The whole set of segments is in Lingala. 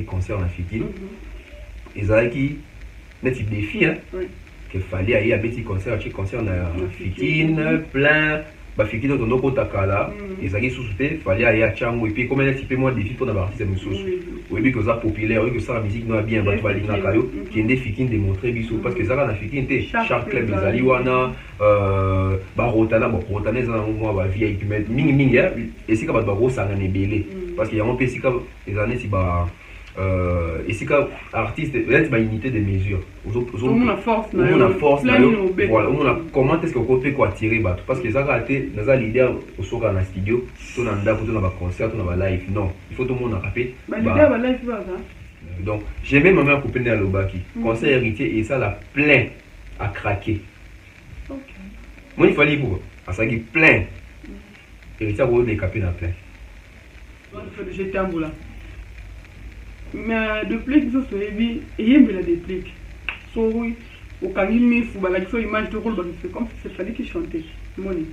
concert na Fikine. Ezalaki net défi hein. Que fallait aller à petit concert na Fikine plein ba Fikine tondo ko takala ezalaki sous-souté fallait aller à Chango et puis comme un petit peu moins défi pour na artiste mususu. Oui bi que ça populaire, oui que ça la musique no bien ba fallait na kayo qui ende Fikine démontrer biso parce que ça na Fikine te chaque club ezali wana ba rotana ba rotana za ngo ba VIP mais mingi et c'est ka ba rosanga ne belé parce qu'il y a un peu si ka ezane si ba ici quand artiste peut-être une unité de mesure on a force voilà on a comment est-ce qu'on peut quoi tirer bateau parce que ça a été dans l'idée au soir dans studio tout dans le tout dans le concert tout dans le live non il faut tout le monde a rappelé donc j'ai même ma mère copine à l'Obaki concert héritier et ça la plein à craquer moi il fallait pour ça qui plein héritier pour décaper dans plein j'étais en boula. Mais depuis que je suis il y a des dépliques. So oui, au Kangimi, il faut que image de rôle, c'est comme si c'est fallait qu'il chantait. Moni.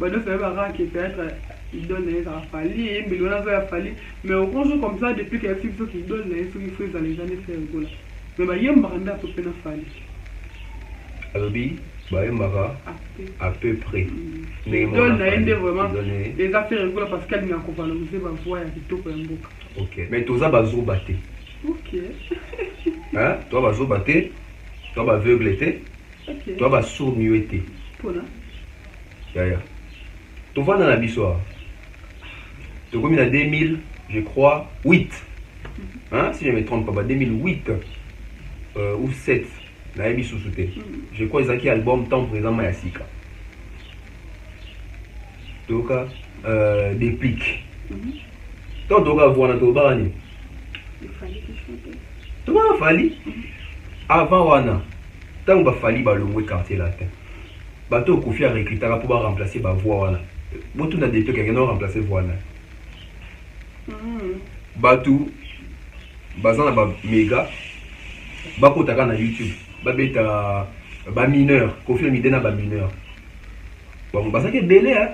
Bah donc c'est vrai qu'il peut-être il donne les affali, et mais on a affali. Mais au conjoint comme ça depuis qu'il y a des choses qui donnent les choses qu'il faut dans les années faire gola. Mais bah il y a un baranda pour peine affali. Alors bi, bah il à peu près. Mais donne vraiment les affaires gola parce qu'elle n'a pas valorisé ma voix et tout pour un bouc. Ok. Mais tout ça bazo batté. Ok. Hein? Toi bazo batté, toi ba aveugle était, toi ba sourd muet était. Pour là. Ya. Tu vas dans la bissoire. Tu comme en 2000, je crois 8. Hein? Si je ne me trompe pas, 2008 ou 7. Là il sous souté. Je crois qu'ils ont album temps présent Mayasika. Donc déplique. Tant tu vas voir dans ton barani. Il fallait que je chante. Tu vas falli. Avant wana, tant que falli ba le quartier latin. Bateau Kofi a recruté pour remplacer ba voix wana. Botou na depuis quelqu'un remplacer voix là. Batou bazana ba méga. Ba kotaka na YouTube. Ba beta ba mineur, Kofi mi dena ba mineur. Bon ba ça que belé hein.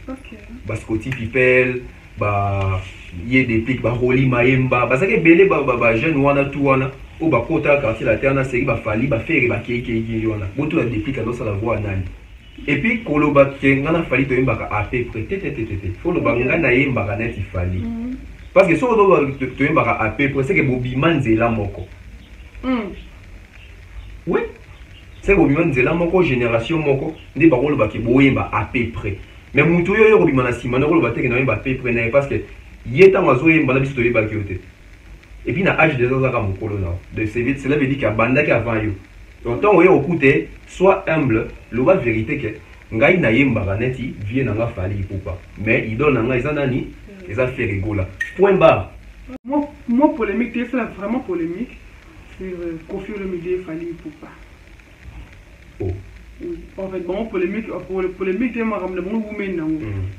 OK. Ba Scotty Pipel, ba yé des pics ba Roli Maemba, ba ça que belé ba jeune wana tout wana. Ou ba kota quartier la terre na série ba fali ba faire ba keke wana. Botou la depuis dans sa voix nani. Et puis koloba ngana fali to yembaka à peu près tététété. Faut le banga na yembaka net il fali. Parce que si on doit to yembaka à peu près c'est que bobiman zela moko. Oui. C'est bobiman zela moko génération moko ndi ba koloba ke boyemba à peu près. Mais mutu yo yo bobimana sima na koloba te ke na yemba à peu près na parce que yeta mazo yemba na biso to yeba kiote. Et puis na âge des ans à mon colonel de CV cela veut dire qu'il y a banda qui avant yo. Donc tant on écouter soit humble le va vérité que ngai na yemba baneti vie na nga fali poupa mais il donne nga izanani les affaires rigola point barre. Moi polémique c'est vraiment polémique sur Kofi Olomide fali poupa. Oh. Oui. En fait bon polémique pour le polémique c'est ma ramle bon women na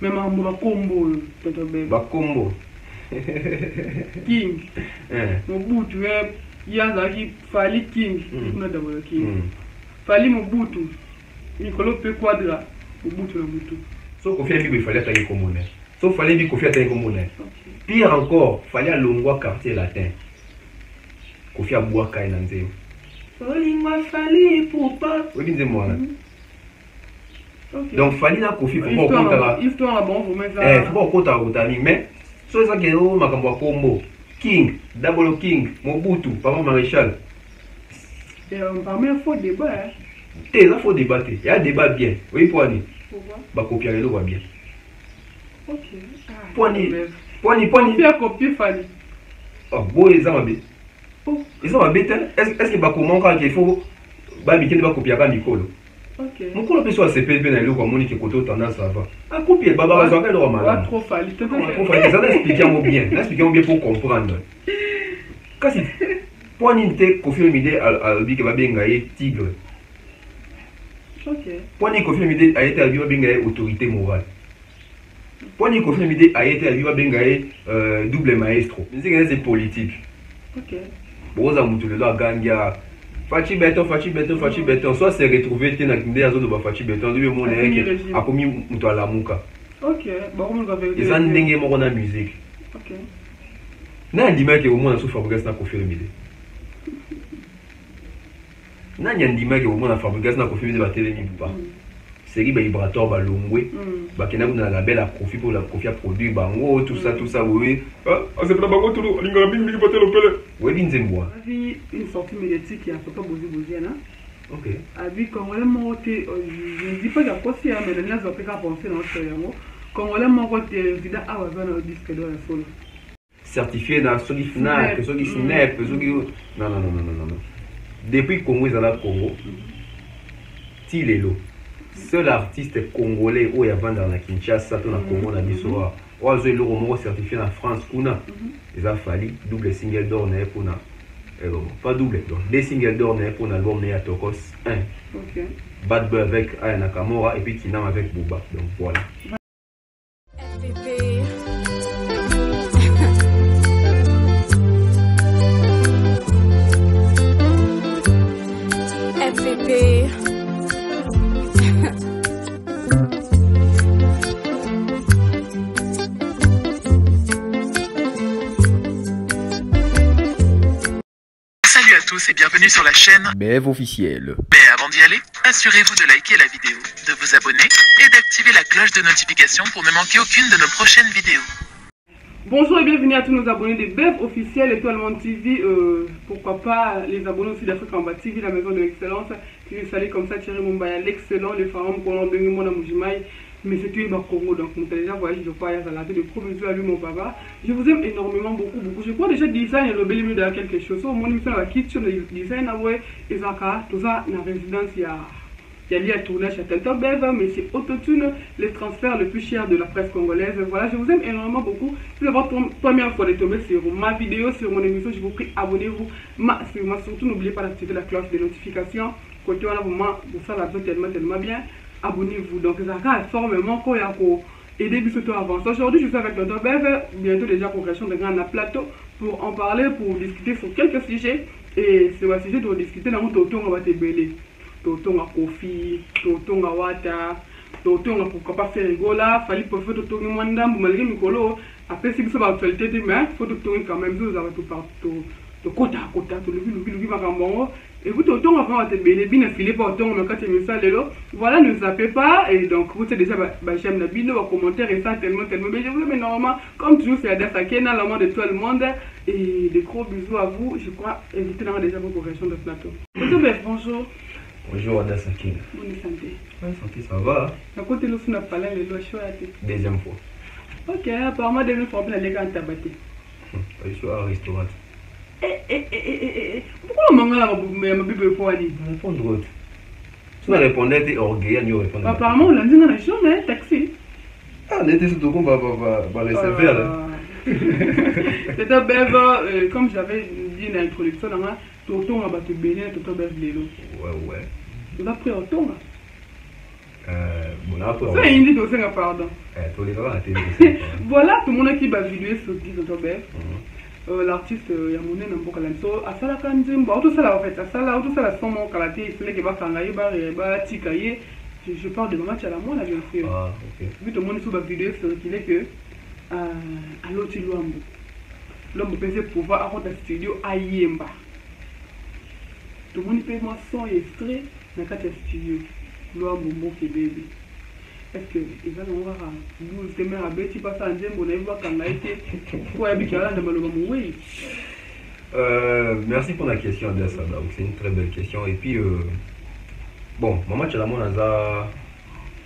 mais ma ba combo toto be ba combo King Mobutu Yanzaki fali King na d'abord King fali Mobutu Nicolas P Quadra Mobutu na Mobutu so Kofi il fallait attaquer comme on est so fallait bi Kofi attaquer comme on est pire encore fallait Longwa quartier latin Kofi a boire kai na nzeo Olingwa fali poupa oui bien moi là. Donc fallait na Kofi faut pas compter histoire bon vous mettre ça faut pas compter au timing mais so ça que o makambo combo King double King Mobutu papa maréchal et parmi un faux débat hein. T'es là faut débattre il y a débat bien oui poani pourquoi ba copier le va bien OK poani faire copier fali oh boy ils ont bien ils ont bien est-ce que ba comment quand il faut ba mikende ba copier ba mikolo OK mon colo peut soit CPP na le ko moni ke koto tendance ça va a copier baba ba zonga le malade trop fali trop fali ça expliquer bien pour comprendre kasi poani te Kofi Olomide al bi ke ba benga ye tigre. OK. Poani Kofi Olomide a été allié à autorité morale. Poani Kofi Olomide a été allié à double maestro. C'est politique. OK. Boza mutulelo aganga. Fachi beton. Soit c'est retrouvé na kinde ya zone ba fachi beton de mon que a commis mutu ala muka. OK. Bon on va faire. Ils ont ndenge moko na musique. OK. Na ndima ke omona so Fabregas na Koffi Olomide. Na ndima ke omona Fabregas na Koffi Olomide ba telemi ba. Série ba vibratoire ba longwe. Ba kena na label a Koffi pour la Koffi a produit bango tout ça oui. Ah, c'est pas bango tout le linga mingi ba telo pele. Oui binzemboa. Une sortie médiatique qui a pas bozi na. Ok. Avec Congolais monté, je ne dis pas qu'il y a possible, mais les gens ont pas pensé dans notre cerveau. Congolais monté, évidemment, à avoir un disque de la solo. Certifié dans ceux qui FNAC, ceux qui SNEP, ceux qui. Non. Depuis Congo, ils sont là Congo. Tilelo. Seul artiste congolais où il y a dans la Kinshasa, dans la Congo, dans la Bissora. Ou à le roman certifié en France, Kuna. Ils ont fallu double single d'or pour na. Pas double, donc 2 singles d'or pour l'album Nea Tokos 1. Ok. Bad Boy avec Aya Nakamura et puis Kinam avec Booba. Donc voilà. FVP. Salut à tous et bienvenue sur la chaîne BF officiel. Mais avant d'y aller, assurez-vous de liker la vidéo, de vous abonner et d'activer la cloche de notification pour ne manquer aucune de nos prochaines vidéos. Bonjour et bienvenue à tous nos abonnés de BF officiel et Monde TV. Pourquoi pas les abonnés aussi d'Afrique en bas TV, la maison de l'excellence. Qui veut saluer comme ça Thierry Mumbaya, l'excellent, le pharaon qu'on a donné mon Moujimaï. Mais c'est tout le Congo, donc mon déjà voyage de quoi à la tête de gros bisous à lui mon papa. Je vous aime énormément beaucoup. Je crois déjà design et le bel milieu de quelque chose. Mon émission la kitchen le design ouais et ça tout ça dans résidence il y a lié à tournage à Tonton Bev, mais c'est autotune les transferts le plus cher de la presse congolaise. Voilà, je vous aime énormément beaucoup. Si c'est votre première fois de tomber sur ma vidéo, sur mon émission, je vous prie abonnez-vous. Surtout n'oubliez pas d'activer la cloche de notification. Côté là vraiment pour ça la zone tellement bien. Abonnez-vous. Donc ça a énormément quoi aider Bissoto à avancer. Aujourd'hui, je suis avec Tonton Bev, bientôt déjà progression de grand plateau pour en parler, pour discuter sur quelques sujets. Et c'est un sujet de discuter dans mon tonton on va te belé. Tonton à Koffi, tonton à Wata, tonton à pourquoi pas faire rigola, fallait pour faire tonton Mwanda, malgré Mikolo. Après, si vous avez l'actualité, il faut tonton quand même, vous avez tout partout. De côté à côté, tout le macambongo. Et vous, tonton, avant, vous avez bien filé pour tonton, mais quand tu me ça, voilà, ne zappez pas. Et donc, vous savez déjà, j'aime la vidéo, commentaire et ça, tellement. Mais je vous aime énormément. Comme toujours, c'est Adassa Kena, l'amant de tout le monde. Et des gros bisous à vous. Je crois, invitez déjà vos corrections de plateau. Bonjour. Bonjour Adassa Kena. Bonne santé. Bonne santé, ça va? À côté de nous, on a parlé de l'eau chaude. Deuxième fois. Ok, apparemment, deuxième fois, on a les gars en tabaté. Je suis à un restaurant. Pourquoi on mange la Bible pour aller? Répondre autre. Si on répondait, tu es orgueilleux, nous répondons. Apparemment, on l'a dit dans la chambre, taxi. Ah, on était surtout qu'on va recevoir là. C'était Bev, comme j'avais dit dans l'introduction, Tonton a battu Bénin, Tonton Bev Lélo. Ouais. On a pris Tonton. Bon, après, c'est une idée aussi, pardon. Voilà, tout le monde qui va vidéo sur Tonton Bev. L'artiste Yamouné Nambokalan. So, à ça la canzimba, tout ça là en fait, à ça là, tout ça là, son nom, Kalaté, il fallait qu'il va kangaye, bah, tikaye. Je parle de ma match à la moine, bien sûr. Ah, ok. Vu tout le monde sur la vidéo, c'est qu'il est que, à l'autre Luambo. L'homme peut pouvoir avoir un studio à Yemba. Tout le monde peut moi son extrait dans le studio. Luambo, Moki Baby. Est-ce que ils vont avoir 12 semaines à Betty passer en Zembo, on a vu quand a été quoi habitué à oui. Merci pour la question Adassa, c'est une très belle question. Et puis bon, maman Tchalamon a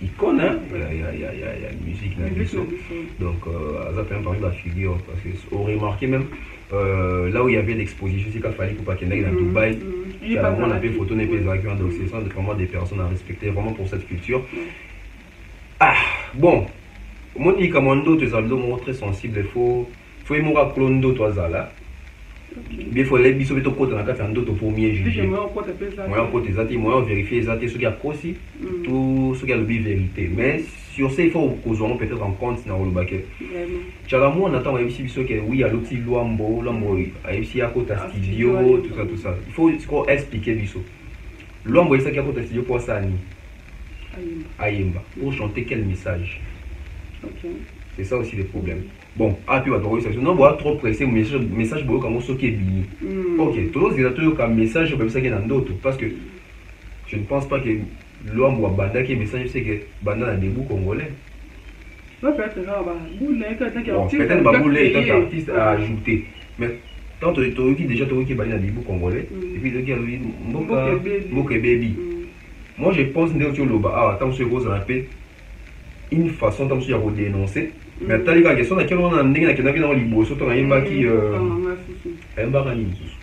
icône, hein? Il y a une musique dans le donc ça fait parmi la figure parce que on remarqué même là où il y avait l'exposition, c'est qu'il fallait pour pas qu'il y ait dans Dubaï. Tchalamon a fait photo n'est pas accueilli, donc c'est vraiment des personnes à respecter vraiment pour cette culture. Ah, bon, moi, je commando, tu es très sensible, il faut aimer la clondo, toi, là. Il faut les bisous, tu côté dans la carte, pour mieux juger. Moi, on vérifie les athées, ce qui a aussi, tout ce qui a le vérité. Mais sur ça, il faut qu'on soit peut-être en compte dans le baquet. Tchalamou, on attend aussi que oui, il y a l'outil Luambo, Luambo, il y a aussi à côté studio, tout ça. Il faut expliquer bisous. Luambo, il y a à côté studio pour ça. Ayemba. Pour chanter quel message? Okay. C'est ça aussi le problème. bon api bato bakoyisa non boa trop pressé message boyoka ngo soki ebimi ok tozozela toyoka message obebisaki na ndoto parce que je ne pense pas que lwambo abandaki message c'est que banda na debout congolais peut-être baboule étant artiste à ajouter mais tant toyoki déjà toyoki bali na debout congolais et puis toyoki alobi mboka baby moi je pense nde oti oloba awa ntango soki ekozala mpe une façon ntango soki ya kodénoncer mais atali kaka question na kelo wana ndenge nakendaki nango liboso to nayembaki ayembaka nini susu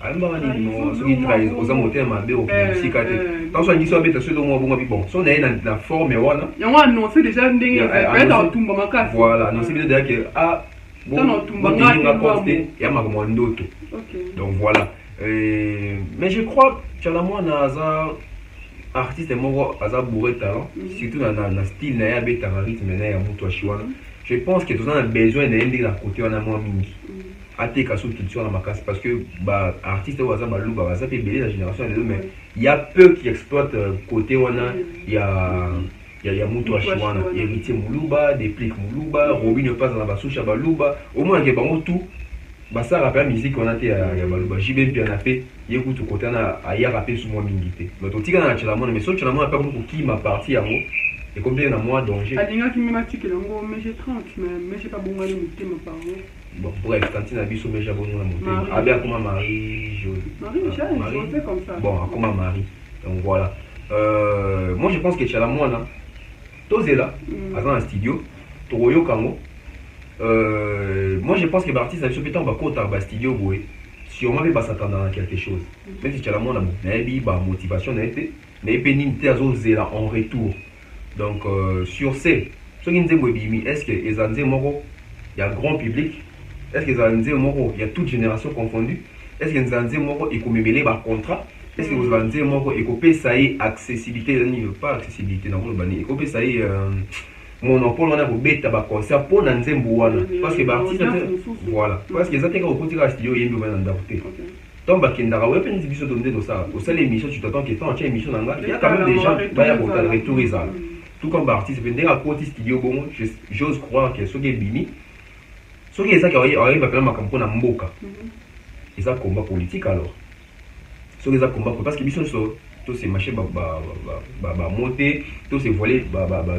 ayembaka nini no soki trahison oza motema mabe okosika te ntango so andisi abeta soki omwa bongo bi bon so naye na forme wana yango annonce déjà ndenge peut-être atumba makasi voilà annonce bino déjà que ah botinga compte te ya makambo ya ndoto donc voilà mais je crois tchala mwana aza artiste moko aza bourré talent surtout na style na ye abetaka rythme na ye ya mutu ashi wana je pense que toza na besoin na ye ndenge na côté wana mwa mingi ateka so culture na makasi parce que ba artiste oyo baza baluba baza mpe ebele na génération ya lelo mais ya peu qui exploite côté wana ya mutu ashi wana héritier moluba déplique moluba robin epaza na basushi ya baluba omonake bango tout basala mpe ya musique wana te ya baluba jibe mpe ana mpe ye kutu kote wana ayaka mpe su mwa mingi te donc totikana na tshela mwana mais so tshela mwana mpe akoki kokima parti yango ekomi mpe na mwa danger alingaki meme atikela yango mege 30 mais mege babongani motema parlo bon bref tanti na biso mege abongo na motema abe akoma marie jaune comme ça bon akoma marie donc voilà moi je pense que tshela mwana tozela aza na studio tokoyoka yango moi je pense que l'artiste a peut-être va côté à studio boy sûrement va s'attendre à quelque chose même si tu as la mon motivation n'a été zela en retour donc sur ce qui nous dit est-ce que les anzé moko il y a grand public est-ce que les anzé moko il y a toute génération confondue est-ce que les anzé moko et comme mêler par contrat est-ce que les anzé moko et copé ça y accessibilité pas accessibilité non et copé ça y monopole wana kobeta ba concert mpo na nzembo wana parce que baartiste voilà parce que ezateka okotika studio oyembi ovana na ndako te ntango bakendaka oya mpe neti biso tonde tosala osala émission tu t'attends que tant atia émission na nga ya quand même des gens baya kotala retour ezala tout comme baartiste mpe ndenge akoti studio bongo j'ose croire que soki ebimi soki ezaki ayeba mpena makambo mpo na mboka eza combat politique alors soki eza combat parce que biso nyonso tous ces machins monter tous ces voilés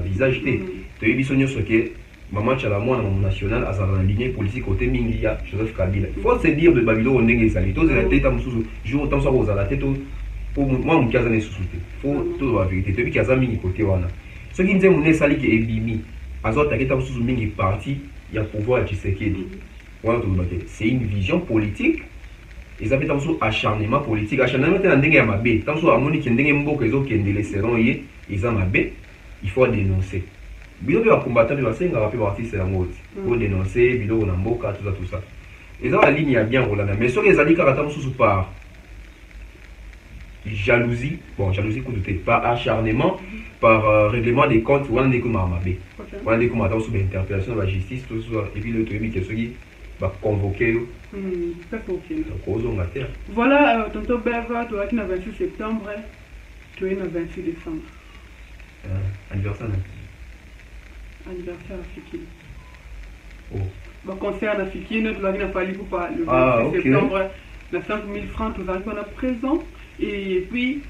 visage té tu es bisogno ce que maman tchala moi dans national à sa lignée politique côté mingia Joseph Kabila faut se dire de Babylone on est salé tous les têtes mususu jour tant soit aux la tête pour moi mon kaza ne sous-souté faut tout la vérité depuis kaza mingi côté wana ce qui nous est sali qui est bimi azo taquet tant mususu mingi parti il y a pouvoir à Tshisekedi voilà tout le monde c'est une vision politique ils avaient tant sur acharnement politique acharnement était en dingue à ma baie tant sur harmonie qui ndenge mbo que zo qui ndele seront yé ils ont ma baie il faut dénoncer bilo de combattant de la scène rapide artiste la mode pour dénoncer bilo na mboka tout ça ils ont la ligne à bien rolanda mais sur les alliés caractère sous par jalousie bon jalousie coup de tête par acharnement par règlement des comptes ou on est comme ma baie on est comme attend sous interpellation de la justice tout ça et puis le truc qui est celui va convoquer voilà tonton Beva tu as le 26 septembre tu es le 26 décembre anniversaire africain oh concert africain tu as fallu pour le 26 septembre la 5 000 francs tu vas être présent et puis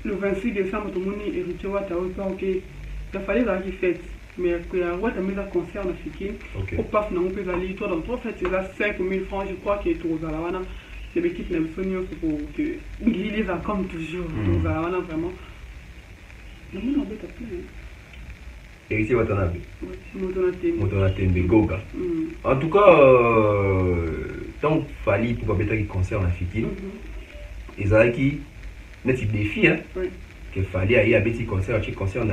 le 26 décembre tout le monde est héritier ok il fallait la fête mais il y a un concert africain au PAF n'a pas aller toi dans trois fêtes c'est 5 000 francs je crois qu'il est trop à la wana c'est l'équipe n'a pas pour que il les a comme toujours aux à wana vraiment le monde en bête plein héritier Watanabe Motonatembe Goga en tout cas tant fallait pour pas bêter concert africain ils avaient qui net défi hein qu'il fallait aller à petit concert africain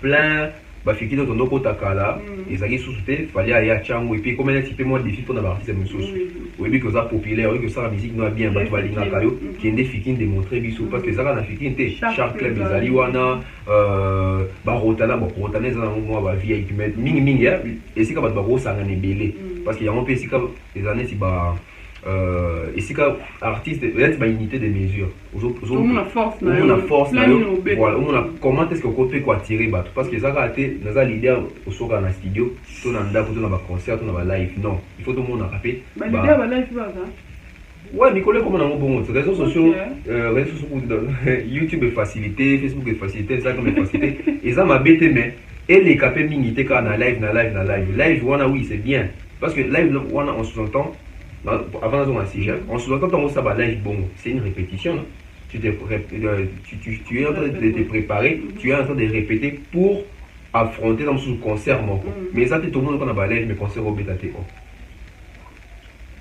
plein bafikino tondo kotakala ezaki sous-souté fallait aller à Chango et puis comme un petit peu moins défi pour na artiste mususu oui que ça populaire oui que ça la musique no bien ba balinga kayo qui est défikin démontrer biso parce que ça na africain té chaque club ezali wana ba rotana ba rotana za mo ba VIP mingi mingi et c'est ka ba rosanga ne belé parce qu'il y a un peu sika les années si ba ici quand artiste peut-être ma unité de mesure on a force voilà on a comment est-ce que côté quoi tirer bateau parce que ça a été dans la leader au soir dans studio tout dans ndako tout dans ba concert tout dans ba live non il faut tout le monde a rappelé ba leader ba live pas ça ouais Nicolas comment on bon réseaux sociaux YouTube est facilité Facebook est facilité Instagram est facilité et ça m'a bêté mais et les capés minité quand na live voilà oui c'est bien parce que live voilà on s'entend avant on on sous-entend ton ça va live bon c'est une répétition non? Tu es en train de te préparer tu es en train de répéter pour affronter dans ce concert mon mais ça tout le monde quand on va live mais concert au bêta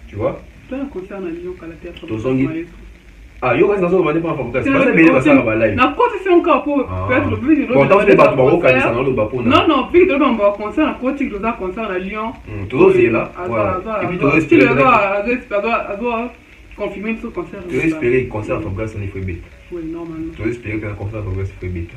tu vois un concert na Lyon kala théâtre ah yo reste dans un moment pas en forme c'est pas ça belé va ça va live na côté c'est encore pour peut-être le plus bon dans le bateau au Cali ça dans le bateau non puis de on va concert na côté de ça concert na Lyon tout c'est là et puis tout espérer confirmer ce concert tu espérer concert en Fabrice on fait bête oui normalement tu espérer que concert en Fabrice fait bête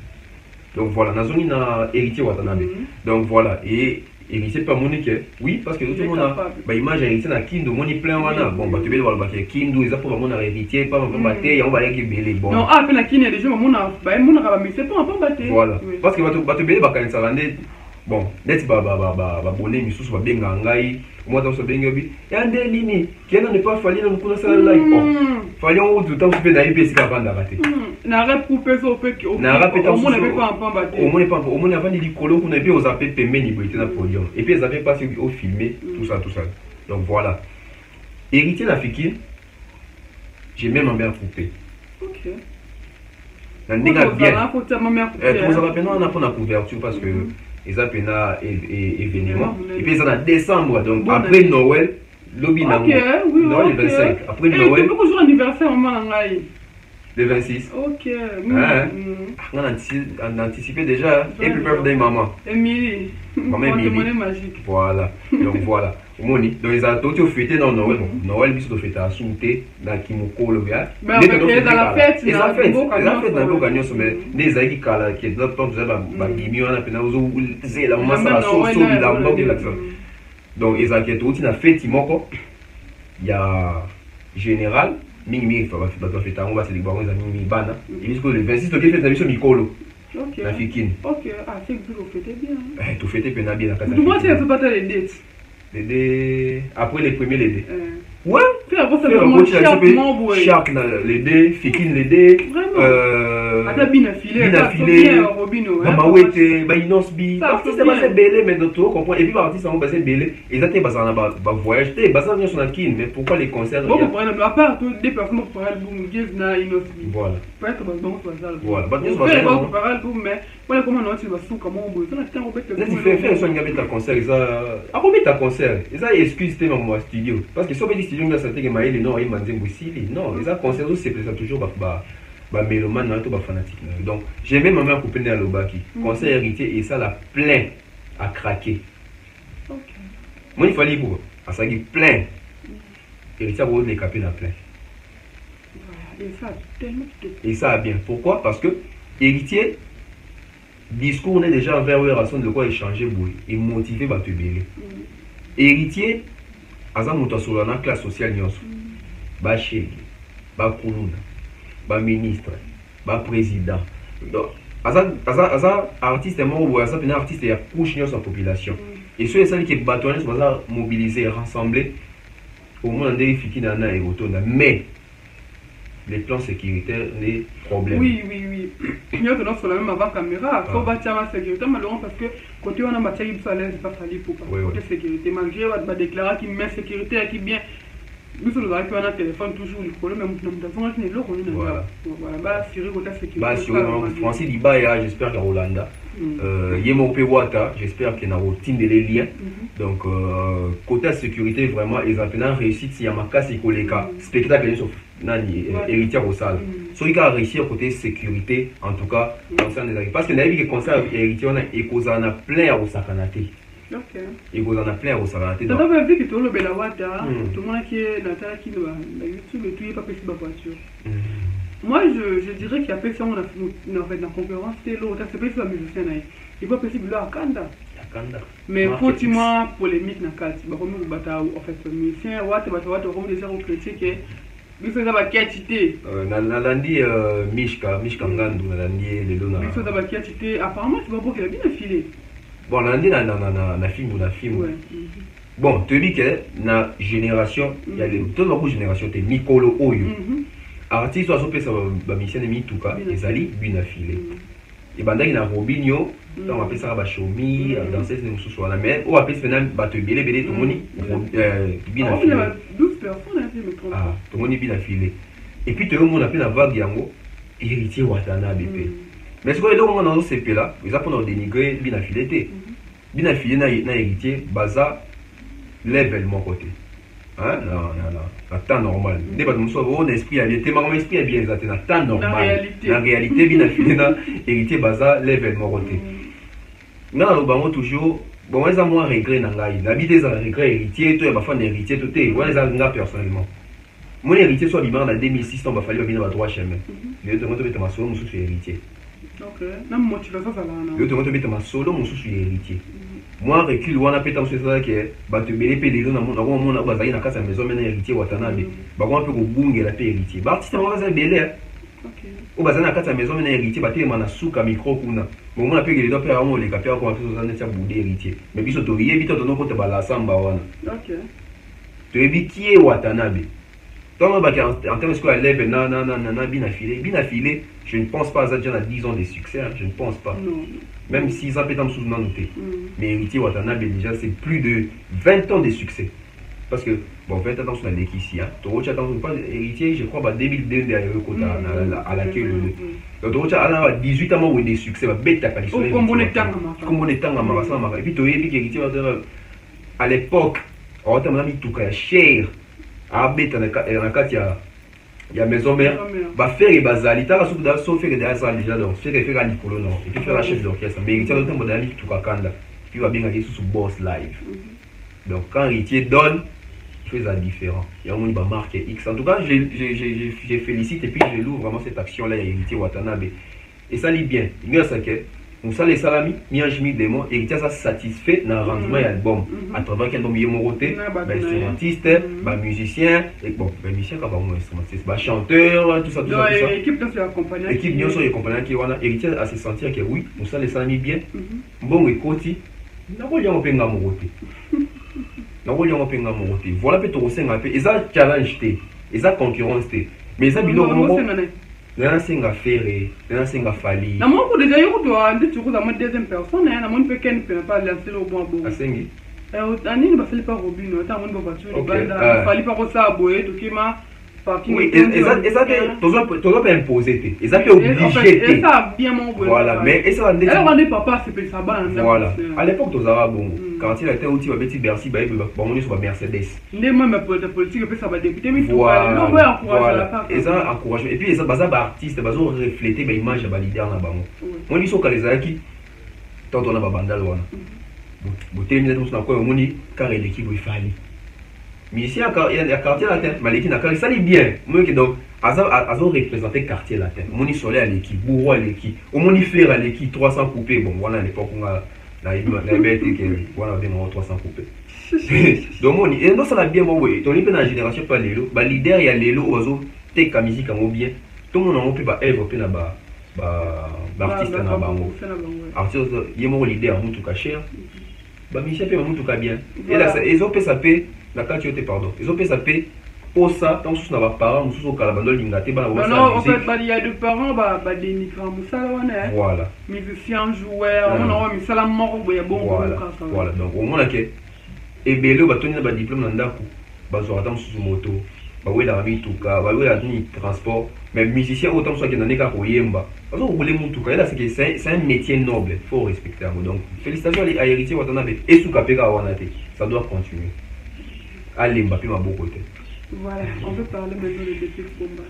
donc voilà na zone na héritier Watanabe donc voilà et héritier pas Monique oui parce que tout le monde a bah image héritier na Kindo moni plein wana bon bah tu veux voir bah Kindo ils a pour mon héritier pas mon baté on va y belé bon non ah na Kindo déjà mon bah mon ba mais c'est pas baté voilà parce que bah tu belé ba kan ça rendre bon net ba bonné misusu ba benga ngai moi dans ce benga bi ya ndelini kena ne pas fallir na kuna sala live fallir on tout temps pe na IPC ka banda baté na rap couper so pe na rap ta on ne peut pas en baté on mon avant di kolo kuna pe aux appels pemeni boité na podium et puis ils avaient passé au filmer tout ça donc voilà héritier la fikine j'ai même en bien coupé OK na ndinga bien tout ça va peine on a pour la couverture parce que ils ont peine événement et puis ça en décembre donc après Noël lobby na Noël le 25 après Noël beaucoup jour anniversaire au moment ngai le 26 OK on a anticipé déjà happy birthday maman Emily maman Emily magique voilà donc voilà moni donc ils ont tout fêté dans Noël Noël biso fêté à Sunté na Kimoko le bien mais dans la fête ils ont fait dans le gagnon mais des aïki kala qui dans temps déjà ba gimi on a pena ozo zela maman ça so la mboka la donc ils ont tout na fête moko il y a général mingi va fêter on va se libérer les amis bana et jusqu'au le 26 to fête na biso mikolo OK na fikine OK ah c'est que vous fêtez bien tout fêter pena bien la casa tout moi c'est pas les dates après les premiers les ouais faire vraiment chaque les dés fikine les dés ata bina filé robino mama wete ba inosbi artiste ba c'est belé mais d'autres comprend et puis ba artiste ba c'est belé exacté ba ça ba voyage té ba ça vient sur la kin mais pourquoi les concerts bon pour à part tout des personnes pour album Giz na inosbi voilà peut-être ba bon ça voilà ba Giz ba pour album mais voilà comment on va sous comment on ça temps on peut te faire son ngabé ta concert ça a combien ta concert ça excuse té dans studio parce que so be studio na santé que maïle non il m'a dit aussi non les concert c'est toujours ba mélomane na to ba fanatique donc j'ai même ma mère coupé dans le baki conseil héritier et ça la plein à craquer OK moi il fallait pour à ça qui plein héritier pour les caper la plein et ça bien pourquoi parce que héritier discours on est déjà envers eux raison de quoi échanger boy et motiver ba te belé héritier aza moto sur la classe sociale nyonso ba chez ba kuluna ba ministre ba président donc aza artiste moko boye aza pena artiste ya couche nyonso ya population et ceux esali ke bato wana nyonso baza mobiliser rassembler au moins ndenge fiki na na ekotonda mais les plans sécuritaires les problèmes oui nyonso nyonso la même avant caméra faut batia ma sécurité malheureusement parce que côté on a matière biso à l'aise pas fali pour côté sécurité malgré ba déclarer qui met sécurité qui bien nous sommes arrivés à un téléphone toujours le problème mais nous avons un l'eau voilà bah assurer votre sécurité bah assurer Francis Libaya j'espère qu'à Rolanda Yemo Pewata j'espère qu'il y a routine de les liens donc côté sécurité vraiment ils ont bien réussi si y a ma casse écoleka spectacle sur nani héritier au salle so il a réussi côté sécurité en tout cas parce que n'avait que concert héritier on a écosana plein au sakanate. OK. Et vous en a plein au Sarate. Tu as vu que tout le Belawata, tout le monde qui est dans ta qui doit YouTube et tout n'est pas possible à voiture. Moi je dirais qu'il y a personne on a fait la conférence c'est l'autre c'est pas ça musicien là. Il pas possible là à Kanda. kanda. Mais faut-il polémique na kati ba komi bata en fait musicien wate comme déjà au critique biso za ba kiatité na landi Mishka Ngandu na landi lelo na biso za ba kiatité apparemment tu vas voir qu'il a bien filé bon landi na film bon tu dis que na génération il y a toute la génération te Mikolo oyo artiste aso pesa ba musicien mituka ezali bina filé et bandaki na Robinho tant on appelle ça ba shomi danseuse ne mususu wana mais on appelle ça bato belé tout moni bina filé 12 personnes ah tout moni bina filé et puis tout le monde appelle la vague yango héritier Watanabe pe mais ce que donc on a ce CP là ils apprennent à dénigrer bina filé té bina filé na héritier baza level mon côté hein non temps normal dès pas nous sommes esprit à bien mon esprit est bien exact na temps normal la réalité bien affilée na héritier baza level mon côté na lo bango toujours bon moi ça moi regret na ngai la vie des regret héritier toi ba fan héritier tout est moi ça nga personnellement mon héritier soit bimar na 2006 on va falloir bien ba droit chemin le to moto beta solo mususu héritier OK na motivation ça là le to moto beta solo mususu héritier moi recul wana peta sur ça que bato belé pe les na mona bazali na kasa maison mena héritier Watanabe ba ko pe ko bungela pe héritier ba artiste on va belé OK o bazali na kasa maison mena héritier bato mana suka micro kuna bon mona pe les dope a on les capé ko fait ça net boudé héritier mais biso to yebi to no ko te bala samba wana OK to yebi qui est Watanabe tant ba en termes de level na bina filé je ne pense pas à ça déjà 10 ans de succès hein, je ne pense pas non. Même 6 ans peut-être sous noté mais héritier Watanabe déjà c'est plus de 20 ans de succès parce que bon 20 ans sur la l'équipe ici hein Torocha attends pas héritier je crois bah 2002 derrière côté à laquelle donc Torocha a 18 ans de succès bah bête pas comme on est temps et puis Torocha héritier à l'époque on a mis tout cas cher à bête na katia ya maison mère va faire et bazali ta soupe da so faire des ça déjà donc faire à Nicolo non et puis faire la chef d'orchestre mais héritier de temps modali tout ka kanda puis va bien aller sous boss live donc quand héritier donne il fait ça différent il y a un monde va marquer X en tout cas je félicite et puis je loue vraiment cette action là héritier Watanabe et ça lit bien grâce à que on sait les salami mi démon héritier ça satisfait dans rendement album à travers quel bon moroté instrumentiste musicien et bon musicien quand on instrumentiste chanteur tout ça équipe dans la compagnie équipe bien sûr les compagnies qui wana héritier à se sentir que oui on sait les salami bien bon écoute na ko yango penga moroté na ko yango penga moroté voilà peut to senga pe eza challenge té eza concurrence té mais eza biloko Nana senga ferré, nana senga fali. Na mon déjà yo to ande tu ko za deuxième personne na mon pe ken pe pas lancer le bon bon. Asengi. Ani ba fali pas Robinho, ta mon ba voiture banda, fali pas ko sa boye to kima parking. Oui, exact, toujours pas imposé té. Exact obligé té. Ça bien mon boye. Voilà, mais et ça va déjà. Elle papa c'est ça ba. Voilà. À l'époque to za bon. Quand il était outil ba beti Bercy ba bon on est sur Mercedes. Ndé moi ma politique pe ça va député mais voilà. Non ouais encourager la part. Et ça encourage et puis ça baza ba artiste baza refléter ba image ba leader na bango. Moi ni so kalezaki tant on a ba bandal wana. Boté mi na ko moni car l'équipe il fallait. Mais ici il y a quartier latin, Maliki na car ça lit bien. Moi qui donc azo représenter quartier latin. Moni soleil à l'équipe, bourreau à l'équipe. Au moni faire à l'équipe 300 coupés. Bon voilà à l'époque on a la bête que voilà bien 300 coupés. Donc on et non ça l'a bien bon oui. Ton lipe na génération pas lelo, ba leader ya lelo ozo take musique en bien. Tout le monde on peut pas œuvre pe na ba artiste na bango. Artiste yemo leader mutu ka cher. Ba Michel pe mutu ka bien. Et là ils ont pe ça pe na kati pardon. Ils ont pe ça pe pour ça tant sous na ba parents sous au calabando lingate ba na non en fait il y a deux parents ba dénigrer musala wana voilà musicien joueur on a musala moko ya bon voilà donc au moins que et belo ba toni na ba diplôme na ndako ba zo attendre sous moto ba wela ba mituka ba wela ni transport mais musicien autant soit que na neka ko yemba parce que vous mutuka là c'est un métier noble faut respecter donc félicitations à héritier Watanabe et sous kapeka wana te ça doit continuer allez Mbappé ma beaucoup côté. Voilà, on peut parler maintenant de défis combat.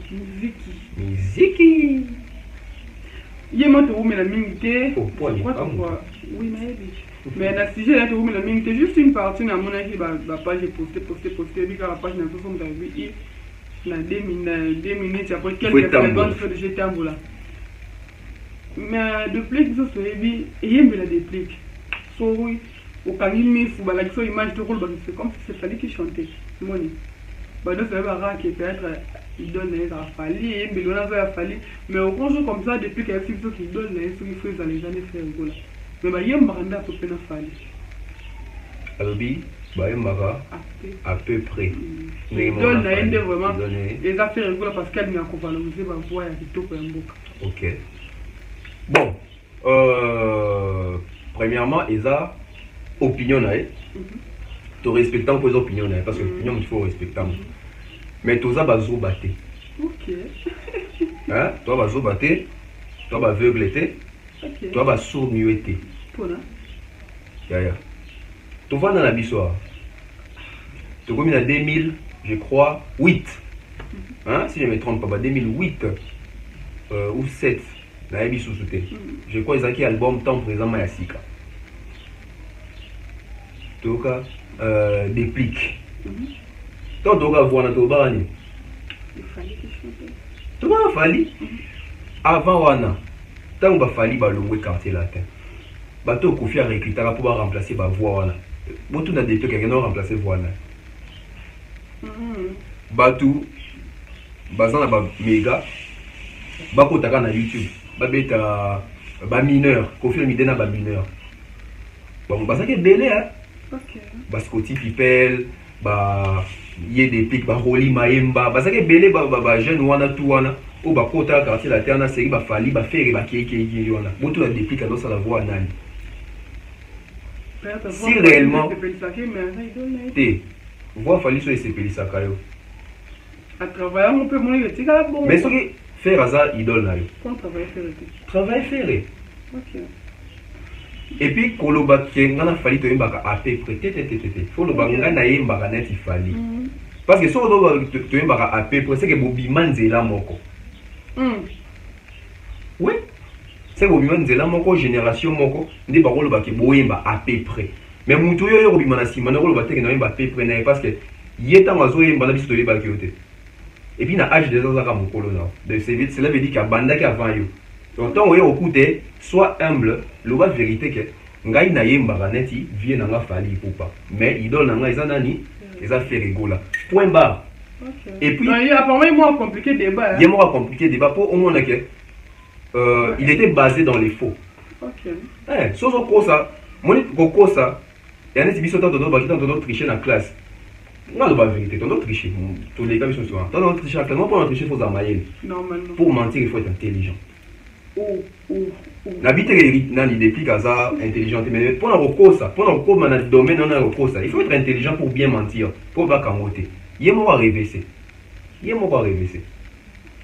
Miziki. Il m'a trouvé la minute. Oui, mais la sujet là, trouvé la minute. Juste une partie dans mon avis, la page est postée, puis la page n'a pas fait de la 2 minutes après quelques secondes sur le jeté en boula. Mais de plus que ça, il y a la déplique. So oui, okangi mifu balakisi oyo image tokolo bakise comme si c'est Fally qui chantait moni bado ça va que peut-être il donne les Fally et mais on a Fally mais au conjoint comme ça depuis qu'il y a ceux qui donnent les ceux qui font les années faire rigola mais bah yem baranda pour peine Fally alobi bah yem mara à peu près donne les vraiment les affaires rigola parce qu'elle m'a valorisé ma voix et tout pour un book. OK. Bon, premièrement, Eza opinion nae. Tu respectes pour les opinions nae parce que l'opinion il faut respecter. Mais tu as bazo batté. OK. Hein? Toi bazo batté, toi ba aveugleté, toi ba sourd mueté. Voilà. Ya. Tu vas dans la bissoire. Tu comme en 2000, je crois 8. Hein? Si je me trompe pas, 2008 ou 7. Je crois qu'ils ont un album temps présent Mayasika. Donc, déplique. Tant que voir notre barani. Il fallait que je chante. Tu vois, Fally. Avant Wana, tant que Fally va le quartier latin. Bateau Kofi a recruté pour remplacer la voix Wana. Beaucoup de dépliques qui ont remplacé voix Wana. Bateau, bazan la méga. Bako taka na YouTube. Babeta ba mineur, Kofi Olomide na ba mineur. Bon, bah ça qui est belé hein. OK. Ba Scotty Pipel, ba yé des pics, ba Roli Maemba, bah ça qui est belé ba jeune wana tout wana. O ba kota quartier la terre na série ba Fally ba faire ba kiki wana. Boto la des pics dans la voix nani. Si réellement té voix Fally sur les Pelisa kayo. À travers on peut monter le tika bon. Mais ce qui faire hasard idole na yo. Quand travail faire. Travail faire. OK. Et puis koloba ngana Fally to yembaka à peu près tététété. Faut le banga na yembaka net Fally. Parce que si on doit to yembaka à peu près c'est que bobima nzela moko. Oui. C'est que bobima nzela moko génération moko ndé ba koloba ke boyemba à peu près. Mais mutu yo yo bobima na sima na koloba te ke na yemba à peu près na parce que yeta mazo yemba na biso to yeba kiote. Et puis, il y a âge de Zazaka Mokolo. Cela veut dire qu'il y a banda qui avant you. Donc, tant que vous écoutez, sois humble, le vérité que ngai na yemba ganeti vient na Fally pour pas. Mais il donne na izanani, les affaires rigola. Point barre. Et puis, il y a apparemment moins compliqué débat. Il y a moins compliqué débat pour au moins que il était basé dans les faux. OK. Eh, so ko ça, moni ko ça. Il y a des biso tant de tricher dans classe. Non, la vérité, ton autre tricher. Tous les cas, ils sont souvent. Ton autre tricher, actuellement, pour tricher, il faut s'amayer. Normalement. Pour mentir, il faut être intelligent. N'habiter dans l'idée plus qu'à intelligent. Mais pour dans le domaine, il faut être intelligent pour bien mentir. Pour pas camoter. Il y a moi à rêver.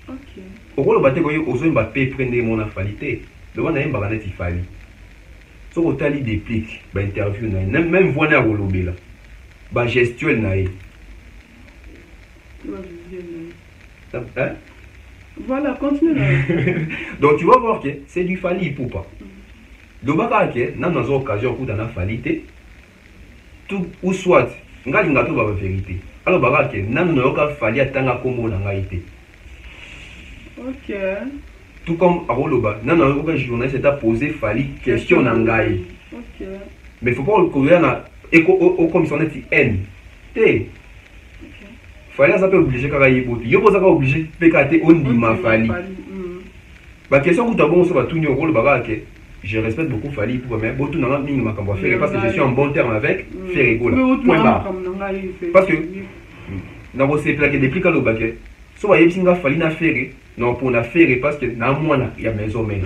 OK. Au rôle de bataille, aux hommes battent prendre mon affalité. Le one a un baranet il fallait. So au tali déplique, bah interview na même voix na rolobé là. Bah gestuel na e. Hein? Voilà, continue là. Donc tu vas voir que c'est du Fally pour pas. Le baka que dans une occasion où dans Fally tout ou soit ngali ngato ba vérité. Alors baka que nan no ka Fally atanga kombo na ngaité. OK. Tout comme à Roloba, non, aucun journaliste t'a posé Fally question n'angaï. OK. Mais il faut pas le courir na au commission net N. T. Fally ça peut obliger quand il bote. Yo posa ka obligé PKT on dit ma Fally. Ba question que tu as bon ça va tout ni au rôle baba que je respecte beaucoup Fally pour mais botu na mingi makambo faire parce que je suis en bon terme avec faire rigolo. Point barre. Parce que na bo se plaquer depuis quand le baquet. So va yebsinga Fally na faire non pour na faire parce que na mwana ya maison mais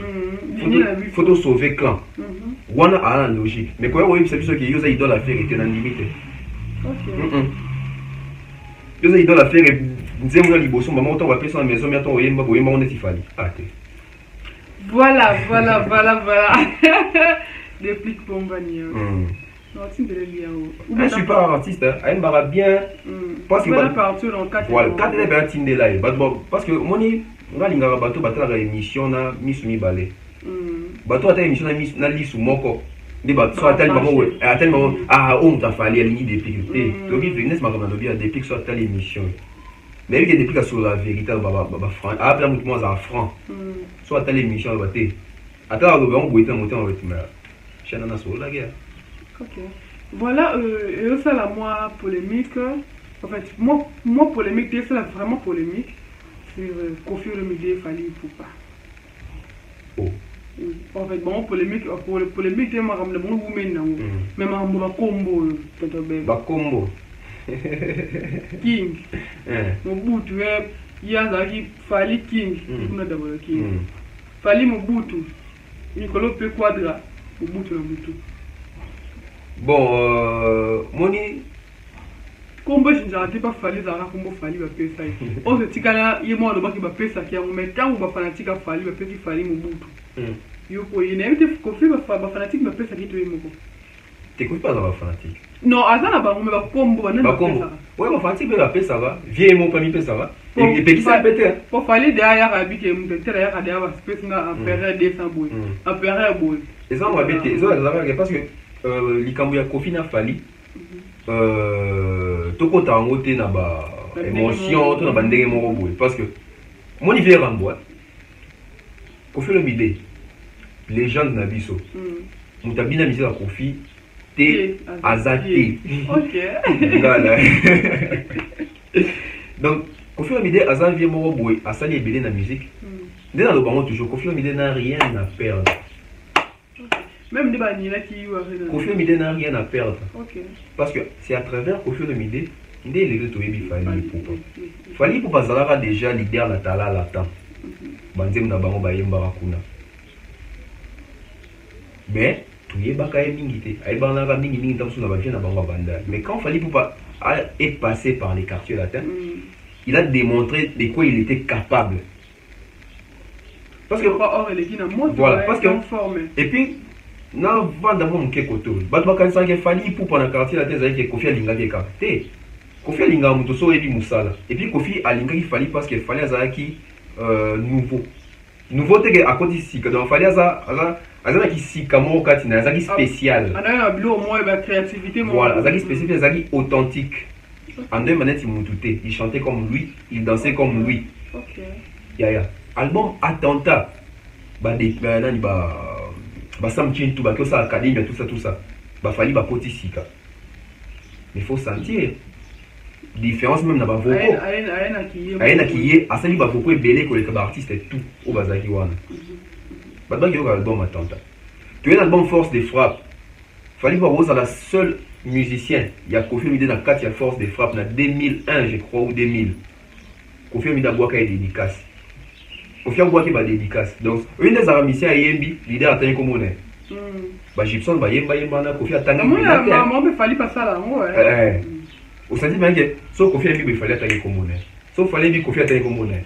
faut sauver clan. Wana a la logique mais quoi oui c'est sûr que yoza idole la faire était dans limite. OK. Yoza idole la faire nzemuna liboso maman autant va passer dans maison mais attends oyemba boyemba on est Fally. Ah té. Voilà. Déplique pour Mbani. Non, tu me le je ne suis pas artiste, hein. Elle m'a bien. Parce que voilà, 4 de là. Parce que moi, je bateau battre émission na misumi balé. Bateau à émission na lisu moko. Des bateaux soit tel moment ah on t'a fallu à ligne des pics. Donc il venait ma commande bien des pics soit telle émission. Mais il y a des pics sur la vérité baba franc. Ah là moi ça franc. Soit telle émission baté. Attends on boit un moteur en rythme. Chana na sur la guerre. OK. Voilà, et ça la moi polémique. En fait, moi polémique, c'est vraiment polémique sur Koffi Olomide Fally Ipupa. Oh. Oui. En fait, bon, polémique, c'est ma ramène bon women, mais ma ramène combo, Bakombo. King. Mobutu, Yazaki, Fally King. On a d'abord King. Fally Mobutu. Nicolas P. Quadra. Mobutu Mobutu. Bon, Moni. Combo, je n'arrête pas Fally, Zara, Combo Fally, va payer ça. On se dit qu'il y a moi, le bas qui va payer ça, qui a un temps où va fanatique à Fally, va payer Fally Mobutu. Yo, il y a une Koffi, va fanatique, va payer ça qui te moko. T'écoutes pas dans la fanatique? Non, Azana, on va combo, on va combo. Ouais, ma fanatique, va payer ça va. Viens, mon famille, paye ça va. Et puis, ça pété. Pour Fally, derrière, habiter, mon père, derrière, va se passer un père descend boy. Un père boy. Et ça, on va bêter. Parce que l'Ikambouya Koffi n'a Fally. Toko tango te na ba émotion to na ba ndenge moko boye parce que mon hiver en boîte Koffi Olomide légende na biso mutabina misela Koffi te azate OK voilà donc Koffi Olomide azanvie moko boye asali ebele na musique nde na lobango toujours Koffi Olomide n'a rien à perdre. Même des bannières qui y Koffi Olomide n'a rien à perdre. Okay. Parce que c'est à travers Koffi Olomide, il est le Fally Ipupa. Fally Ipupa Zalaka déjà leader la tala latin. Banzem na bango bayemba bakuna. Mais tout y est bakaye mingité. Aïe banaka mingi mingi tamsu na bakina bango banda. Mais quand Fally Ipupa est passé par les quartiers latins, il a démontré de quoi il était capable. Parce que voilà, parce que et puis na vanda mo mke koto bato bakanisa ke Fally Ipupa na quartier la tête avec Koffi alinga ke capté Koffi alinga muto so ebi musala et puis Koffi alinga ki Fally parce que Fally azaki nouveau te à côté sika donc Fally azana ki sika mo kati na azaki spécial ana blo mo ba créativité mo voilà azaki spécifique azaki authentique en deux manettes mututé il chantait comme lui il dansait comme lui. OK ya album Attentat ba de nani ba Sam tout bah que ça académie tout ça bah Fally bah côté sika mais faut sentir différence même na ba voko aena qui est asali ba voko belé que les artistes et tout au bazaki wana bah ba yo album Attentat tu es l'album Force des Frappes Fally bah Rose la seule musicien il y a Koffi Olomide na 4 il y a Force des Frappes na 2001 je crois ou 2000 Koffi Olomide a boaka dédicace Koffi Olomide ba dédicace donc une des aramistes à Yembi leader atteint comme on est ba Gibson ba yemba na Koffi atanga moi be Fally pas ça là ouais au senti bien que so Koffi Olomide Fally atanga comme on est so Fally bi Koffi atanga comme on est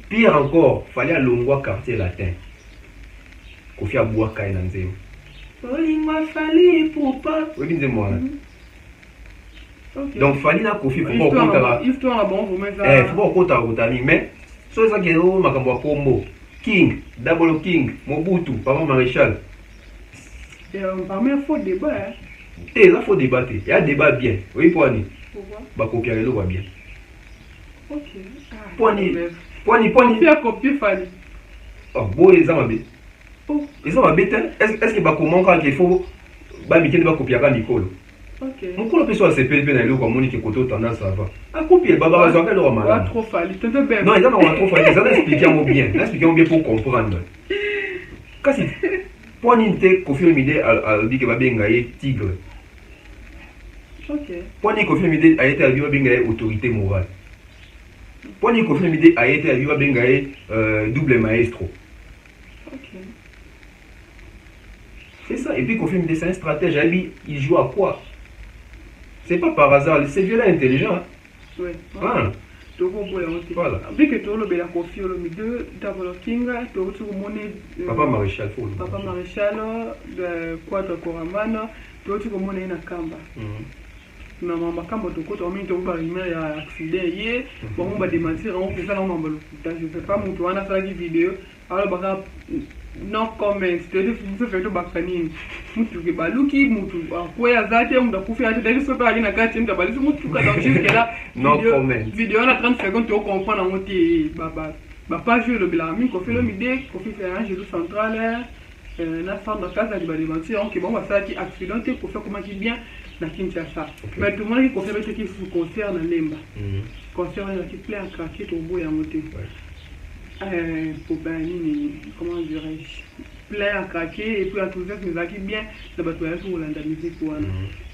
pire encore Fally a longwa quartier latin Koffi a boaka na nzeo olingwa Fally Ipupa oui bien moi donc Fally na Koffi faut pas compter histoire bon vous mettre ça faut pas compter rotami mais so ça que o makambo combo King Double King Mobutu Papa Maréchal parmi un faux débat et là faut débattre il y a débat bien oui poani pourquoi ba copier le va bien OK poani faire copier Fally oh bon les amabé ils ont abité est-ce que ba comment quand il faut ba mikende ba copier ka Nicolo OK mon colo peut soit CPP na le ko moni ke koto tendance ça va a copier baba ba zo ka le malade trop Fally tu veux bien non ils ont trop Fally ça expliquer bien pour comprendre kasi Poani nte Koffi Olomide a dit que va bien gagner tigre. OK. Poani Koffi Olomide a été à bien gagner autorité morale. Poani Koffi Olomide a été à bien gagner double maestro. OK. C'est ça. Et puis Koffi Olomide c'est un stratège. Il joue à quoi? C'est pas par hasard. C'est violent intelligent. Oui. Ah. Voilà. Vu que tu as Koffi Olomide, Double King, tu as Papa Maréchal, Papa Maréchal, Quadra Koramana, tu as monnaie na Kamba. Na mama Kamba tu as mis ton barrière il y a accident bon on va démentir on fait ça on va le je sais pas mon toi on a fait la vidéo alors bah no comment c'est-à-dire vous faites le bakani mutu ke baluki mutu kwa ya zate on da kufi hata d'ailleurs c'est pas na kati mta balisi mutu ka donc jusque là no comment vidéo na 30 secondes tu comprends en moti ba pas jouer le blâme Koffi Olomide Koffi fait un jeu central na centre de casa de balimentir on que bon va ça qui accidenté pour faire comment qui bien na Kinshasa. Mais tout le monde qui confirme que sous concert na Lemba. Concert qui plaît à craquer au bout et à monter. Pour comment dirais-je, plein à craquer et puis à tout ça, mais qui bien, ça va être pour la musique.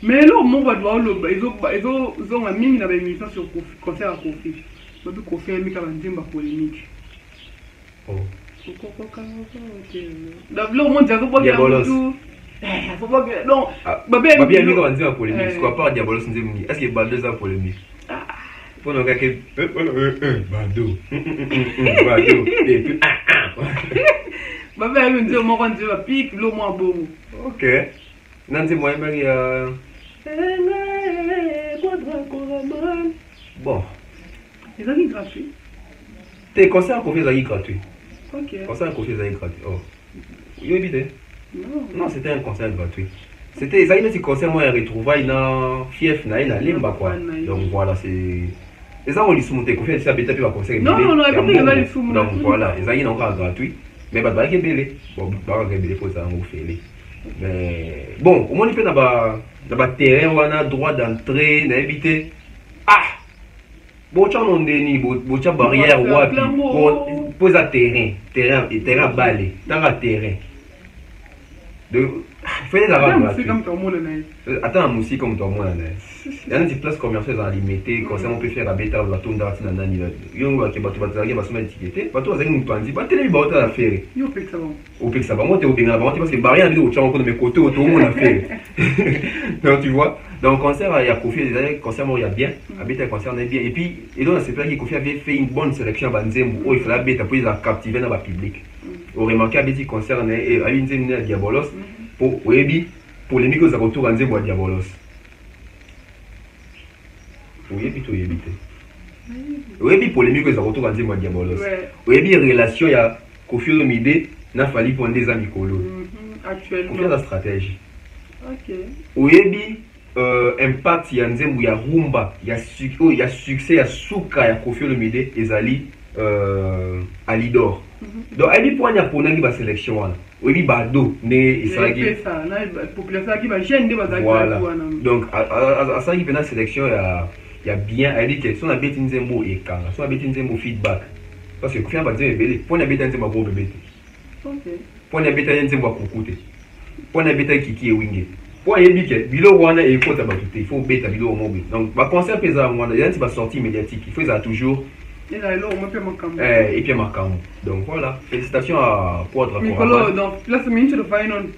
Mais là, mon va voir ils ont un mini dans l'émission sur concert à Kofi. Je peux confirmer qu'il y a une polémique. Oh. Là, au moins, il faut pas que. Non, bien lui, on dit en polémique. Ce qu'on parle de Diabolos, est-ce qu'il y a Baldo dans la polémique? Pour nous, Baldo. Baldo. Et puis, elle me dit, on va dire, pique, l'eau moins beau. Ok. Nanti, moi, il y a. Bon. Les amis gratuits. Tes concerts qu'on fait des amis gratuits. Ok. Concert qu'on fait des amis gratuits. Oh. Il y a évité? Non, c'était un concert gratuit. C'était ça, il y a un concert, moi, il retrouvaille dans Fief, na Limba, quoi. Donc voilà, c'est. Les gens ont les sous-montés, qu'on fait ça, peut-être un concert. Non, il y a les sous-montés. Donc voilà, les gens, ils ont encore gratuit. Mais bah, il y a belé. Bon, bah, il y a belé, faut ça, on fait. Mais bon, au moins, il peut avoir terrain, on a droit d'entrée, on a évité. Ah! Bon, tu as un déni, bon, tu as barrière, ou pose à terrain balé, dans le terrain. Il faut les avoir gratuits. Attends, un musique comme toi, moi, il y a des places commerciales à limiter, comme ça on peut faire la bêta ou la tourne d'artiste dans l'année. Il y a un qui va se mettre étiqueté, pas toi, c'est une tendance, pas télé, bah, t'as affaire. Yo, fait ça va. Au fait que ça va, moi, t'es au bien avant, parce que barrière, vidéo, tu as encore de mes côtés, tout le monde a fait. Donc, tu vois, dans le concert, il y a Kofi, les concerts, il y a bien, la bêta, le concert, on est bien. Et puis, et donc, c'est là que Kofi avait fait une bonne sélection à Banzem, où il fallait la bêta, pour les captiver dans le public. On remarque à Betty concert, et à une zone à Diabolos, pour Webi, pour les micros à retour à Nzembo à Diabolos. Oui, puis tout est évité. Oui, pour les micros à retour à Nzembo à Diabolos. Oui, puis relation, il y a Kofi Olomide, n'a fallu pour des amis colo. Actuellement. Kofi a la stratégie. Ok. Oui, puis impact, il y a Nzembo, il y a Rumba, il y a succès, il y a Souka, il y a Kofi Olomide, et Zali Alidor. Donc, elle dit pour une sélection. Oui, Bado, mais il s'agit de ça. La population qui va gêner, voilà. Donc, à ça, il y a une sélection, il y a bien, elle dit que si on a bêté un mot et quand, si on a bêté un mot feedback, parce que quand on va dire bébé, pour on a bêté un mot bébé, pour on a bêté un mot coucouté, pour on a bêté kiki et wingé, pour on a bêté, bilo wana et il faut tabater, il faut bêter bilo au mobile. Donc, ma concert pesa wana, il y a une sortie médiatique, il faut ça toujours. Et puis Macam. Donc voilà, félicitations à Poitre. Nicolo, donc place minute de faire une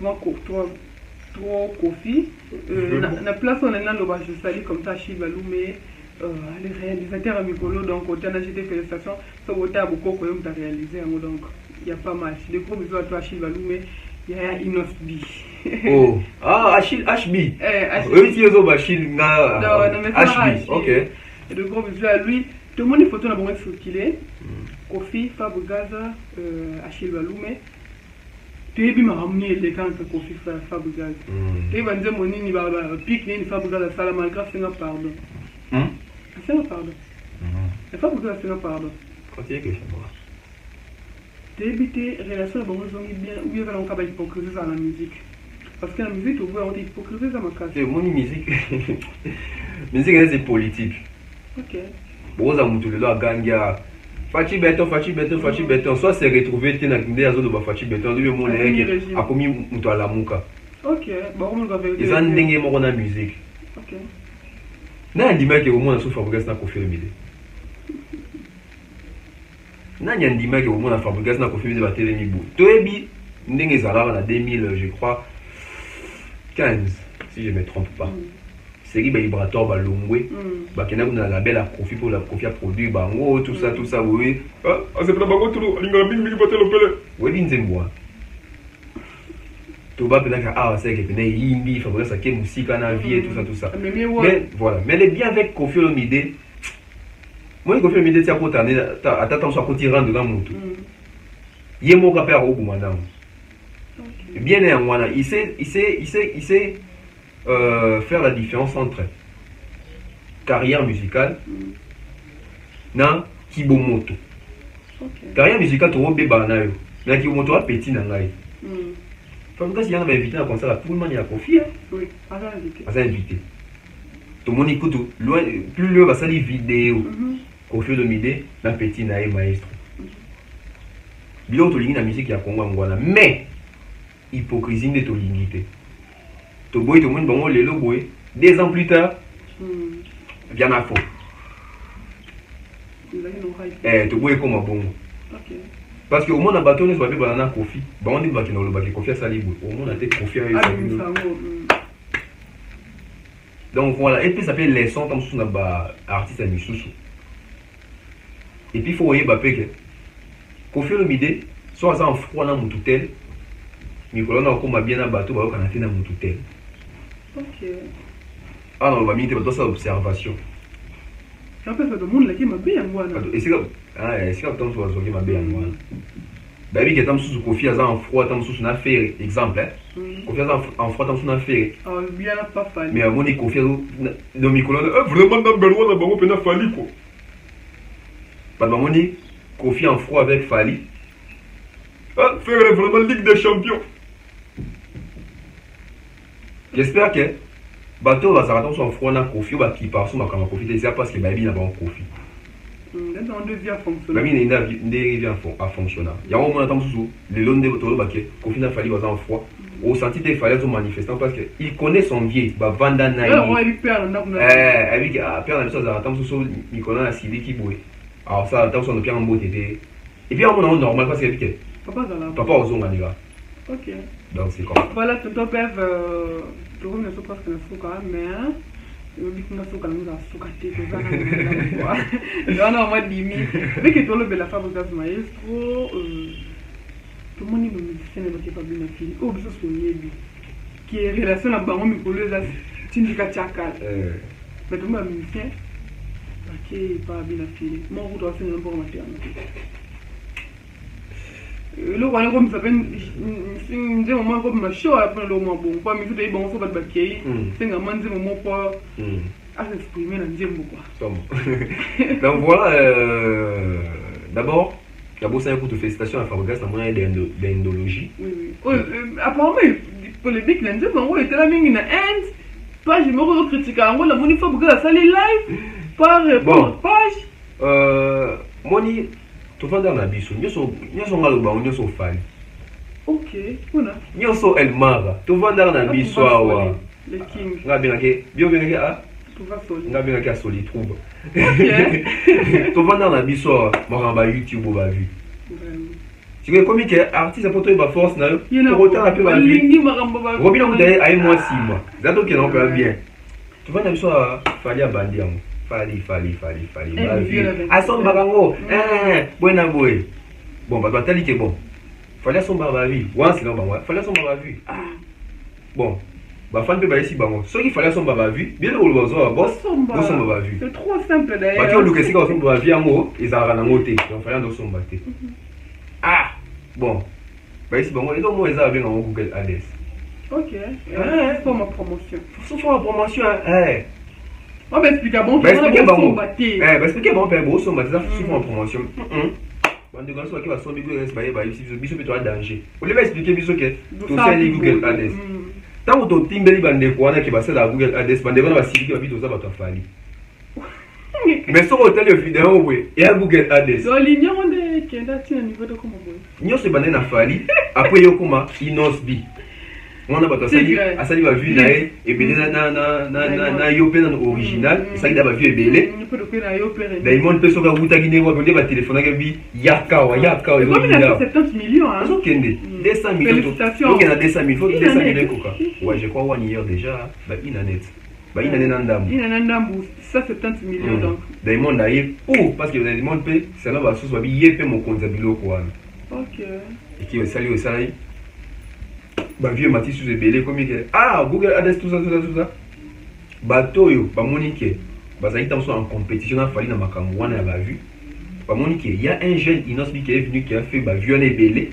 trop Kofi. La place on est dans le bas, je salue comme ça Achille Baloumé, les réalisateurs à Nicolo, donc au temps d'acheter félicitations, ça va être beaucoup quand même tu as réalisé, donc il y a pas mal. Des gros bisous à toi Achille Baloumé, il y a Inosbi. Oh, ah Achille HB. Oui, tu es au Achille, HB, ok. Et de gros bisous à lui. Tout le monde est photo dans le circulé. Kofi, Fabou Gaza, Achille Baloumé. Tu es bien ramené les camps de Kofi, Fabou Gaza. Tu vas dire mon nini va pique-nique, Fabou Gaza, ça la malgré, c'est un pardon. C'est un pardon. Fabou Gaza, c'est un pardon. Continue que je vois. Tu es évité relation avec les gens bien, ou bien on va hypocriser dans la musique. Parce que la musique, tu vois, on est hypocriser dans ma case. C'est mon musique. Musique, c'est politique. Ok. Bon, ça m'a tout le temps gagné. Fachi béton, soit c'est retrouvé dans la zone de Fachi béton, le monde a commis à la mouka. Ok, bon, on va faire. Ils ont dingue mon la musique. Ok. N'a dit que au moins sur Fabrigas n'a confirmé. N'a dit que au moins la Fabrigas n'a confirmé la télé Mibou. Toebi, dingue Zara en 2000, je crois, 15, si je ne me trompe pas. Série Vibrator Balongwe, Bakena a la belle à Kofi pour la Kofi à produire, Bango, tout ça, oui. Ah, c'est pas Bango, tout le monde, oui, dis-moi. Tout va peut-être ah, c'est que peut-être Yimbi, Fabrice, qui est musique en vie et tout ça. Mais voilà, mais elle est bien avec Kofi Olomide. Moi, Kofi Olomide, c'est à côté, attends, à côté, rentre dans mon tout. Il y a mon rapport au Goumana. Bien néanmoins, il sait. Faire la différence entre carrière musicale et Kibomoto. Carrière musicale, tu as bébé, mais Kibomoto a petit dans l'ail. Parce que si on a invité à un concert, tout le monde y a confié. Oui, à invité. tout le monde écoute, plus loin, va ça les vidéos. Kofi Olomide, na petit nae maestro. Bilo to lingi na musique ya Congo ngwana, mais hypocrisie de to lingité. To boy to monde bango lelo boy, 2 ans plus tard, bien à fond. To boy comme bongo. OK. Parce que au monde a bateau ne soit pas banana Kofi. Ba on dit ba kino lo ba Kofi sali boy. Au monde a été Kofi avec ça. Donc voilà, et puis ça s'appelle les sons comme sous na artiste à misusu. Et puis il faut voir que Kofi Olomide soit en froid dans mon toutel, mais quand on a comme bien à bateau, on a fait dans mon toutel. OK. Ah non, on va mettre dans ça observation. Ça peut faire le monde là qui m'a bien moi. Et c'est comme est-ce que tant soit qui m'a bien moi. Bah oui, que tant sous Kofi en froid, tant sous une affaire, exemple Kofi en froid, tant sous une affaire. Ah bien pas fallu. Mais avant Kofi dans micro vraiment dans Belwa na bango pena fali quoi. Badamoni, Kofi en froid avec Fali. Ah, faire vraiment Ligue des Champions. J'espère que bateau va s'arrêter sur froid dans Kofi ou qui part sur ma caméra Kofi. C'est parce que Baby n'a pas Kofi. Dans deux vies à fonctionner. Baby n'a pas fonctionner. Il y a au moins un temps sous le long de votre baquet. Kofi n'a Fali va en froid. Au senti des Fali sont manifestants parce qu'il connaît son vieux. Vanda Naï. Il perd. Avec perd la chose à attendre sous Nicolas a Sidi qui bouille. Alors ça, attention, on a bien en beau tété. Et puis, on est normal parce que papa aux ongles, les gars. Ok. Donc, c'est comme. Voilà, tout le père, tout le monde ne sait pas ce que c'est, mais le but de ce qu'on a soukaté, tout ça. On a en mode limite. Mais que tout le monde la fabrication maestro, tout le monde est musicien et qui est pas bien affilié. Oh, ça c'est lié. Qui est relation à Baron Mikolo, ça c'est une chakal. Mais tout le monde est musicien. Qui est pas bien affilié. Moi, je dois faire un bon matin. Le roi comme ça peine c'est un moment comme ma show après le moment bon pas mais tout est bon faut pas baquer c'est un moment moment pas à s'exprimer dans Diembo quoi. Donc voilà d'abord c'est un coup de félicitations à Fabrice dans moyen d'endologie. Oui. Apparemment pour les big lenses on était là même une end page je me critique en la money faut que ça les live par page Moni tu vas dans la biso, nous sommes malheureux, nous sommes fans. Ok, voilà. Nous sommes El Mara, tu vas dans la biso, le king. On a bien que, bien que, ah, tu vas soli. On a bien que soli trouve. Ok. Tu vas dans la biso, moi on YouTube on va vu. Tu vois comme que artiste pour toi il va force na, tu retournes un peu va vu. Robin on d'ailleurs à moi 6 mois. Zato que non peut bien. Tu vas dans la biso, fallait abandir. Fali. Ason barango. Buena boy. Bon, bah, tali que bon. Fallait son barbavi. Ouais, c'est non, bah, fallait son barbavi. Bon. Bah, fan peut ici, bah, ce qu'il fallait son barbavi. Bien le boss, boss, son barbavi. C'est trop simple d'ailleurs. Bah, tu vois, le que c'est quand son barbavi à moi, ils ont rien à monter. Donc, fallait dans son batté. Ah, bon. Bah, ici, bah, moi, les deux mots, ils ont bien en Google Ads. Ok. Pour ma promotion. Pour ma promotion, on va expliquer bon, expliquer bon, expliquer bon, père, bon, son bâti, ça souvent en promotion. On de grâce qui va son bigo reste bailler bailler, biso peut être danger. On lui va expliquer biso que tout ça les Google Ads. Tant que ton team beli bande quoi na qui va la Google Ads, bande va sili qui va vite ça va te fali. Mais sur hôtel le vidéo oui, et à Google Ads. So l'ignon on qui est à niveau de comment boy. Nyo se bande na fali, après yo kuma inosbi. On a pas ça va vu là et belé na yopé dans original ça il va vu et belé Diamond peut soka wuta guiné wa bonde ba téléphone ga bi yaka 70 millions hein so kende 200 millions donc il y a 200 000 faut 200 000 coca ouais je crois one year déjà bah inanet nandambu ça 70 millions donc Diamond aïe ou parce que Diamond peut ça là va sous wa bi yepé mon compte quoi OK et qui va saluer au salarié. Bah vieux Matisse sous belé comme il Google Ads tout ça bateau yo ba monique ba ça ils sont en compétition a fallu na makambo wana ba vu ba monique il y a un jeune Inosbi qui est venu qui a fait ba vieux né belé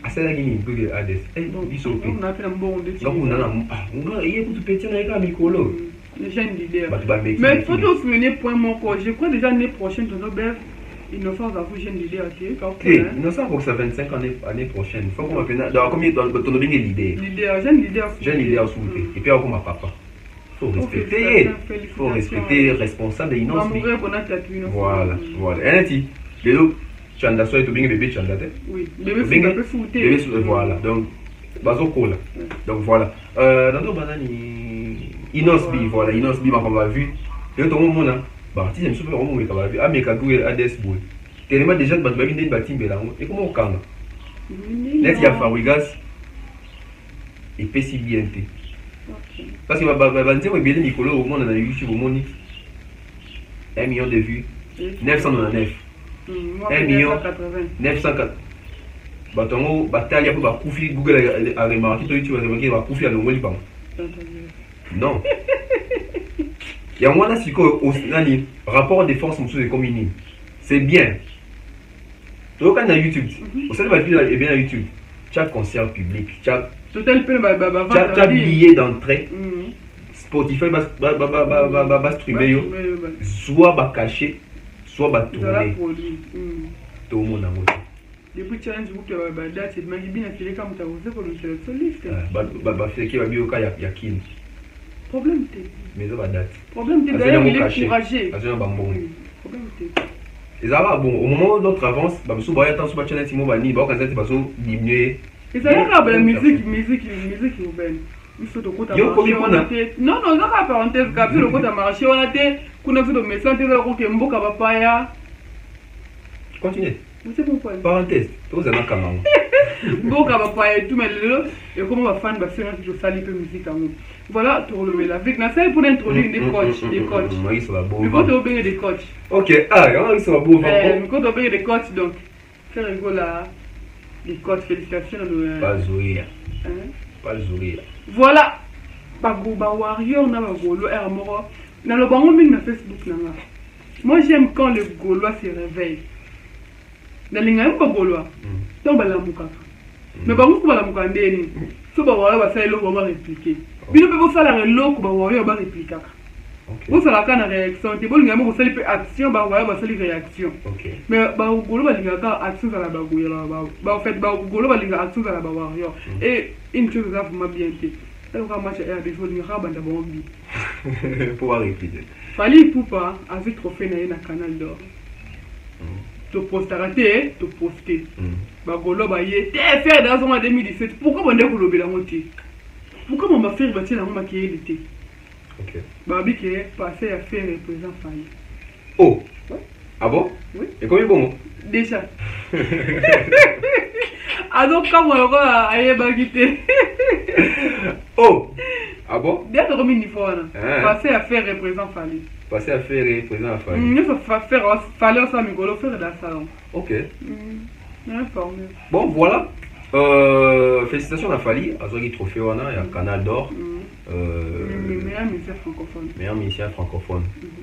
à ça là qui Google Ads donc ils sont on a fait un bon de donc on a il est pour tout petit na ka mikolo les jeunes leaders mais faut te souvenir point mon quoi je crois déjà l'année prochaine ton Nobel Innocence à vous jeune leader OK Innocence pour ça 25 année prochaine faut qu'on dans combien dans ton bien leader jeune leader s'il vous plaît et puis on comme papa faut respecter. Faut respecter responsable et Inosbi. Voilà, voilà. Et le chanda soit to bien bébé chanda. Oui, bébé fouté. Bébé voilà. Donc bazo cola. Donc voilà. Dans nos banani Inosbi, voilà, Inosbi m'a pas vu. Et tout le monde bah artiste me super vraiment mais pas vu. Ah mais kadou et Ades boy. Tellement déjà de babi ndé batimbe là. Et comment on kanga? Net ya Fabrigas et pesi bien té. Parce que va dire que bien Nicolas au monde dans YouTube au monde 1 million de vues 999 1 million 904 batongo bataille pour bakufi Google a remarqué to YouTube a remarqué bakufi a longoli pas non il y a moins si ko nani rapport de force monsieur de commune c'est bien donc quand on a YouTube au sein de ma vidéo et bien à YouTube chaque concert public chaque billet d'entrée Spotify va streamer soit va cacher soit va tourner tout le monde a voté depuis challenge vous que date c'est magi bien fait comme tu as osé pour le soliste fait qui va bien au cas il y a qui problème t'es mais ça va date problème t'es d'ailleurs il est courageux problème t'es et ça va bon au moment où notre avance bah monsieur voyez attention sur challenge Timo Bani bah quand ça va diminuer et ça y a la musique urbaine il faut de côté marché non ça va parenthèse cap le côté marché on a été kuna fait de message de ko mboka papaya continue c'est bon point parenthèse tous en kamang mboka papaya tout mais et comment va fan va faire que je salis peu musique à nous voilà pour le la avec na ça pour introduire des coachs oui ça va bon mais quand on obéit des coachs OK ah ça va bon mais quand on obéit des coachs donc faire rigolo là les coachs félicitations pas sourire pas sourire voilà ba warrior na ba golo moro na le bango min na Facebook na moi j'aime quand le gaulois se réveille na linga ba gaulois donc ba la muka mais bango ko ba la muka ndeni so ba warrior ba sa elo ba répliquer bino pe bo sala relo ko ba warrior ba répliquer vous sala kana réaction te bolinga mo ko sali pe action ba warrior ba sali réaction mais ba golo ba linga ka action la ba golo ba en fait ba golo ba linga action la ba warrior et une chose ça m'a bien dit elle va marcher à des jours ni rabanda bombi pour répéter fallait poupa avec trophée na canal d'or to postaraté to poster ba golo ba yé faire dans en 2017 pourquoi on ndeko lobela ngoti pourquoi on va faire bâtir la ngoma qui était OK ba bi qui passé à faire président Fali oh ah bon oui et combien bon déjà alors comment on va aller bagiter oh ah bon bien de remis niveau passer à faire représentant Fali passer à faire représentant Fali il faut faire Fali ça migolo faire dans salon OK informé bon voilà félicitations à Fali à ce trophée on a canal d'or meilleur musicien francophone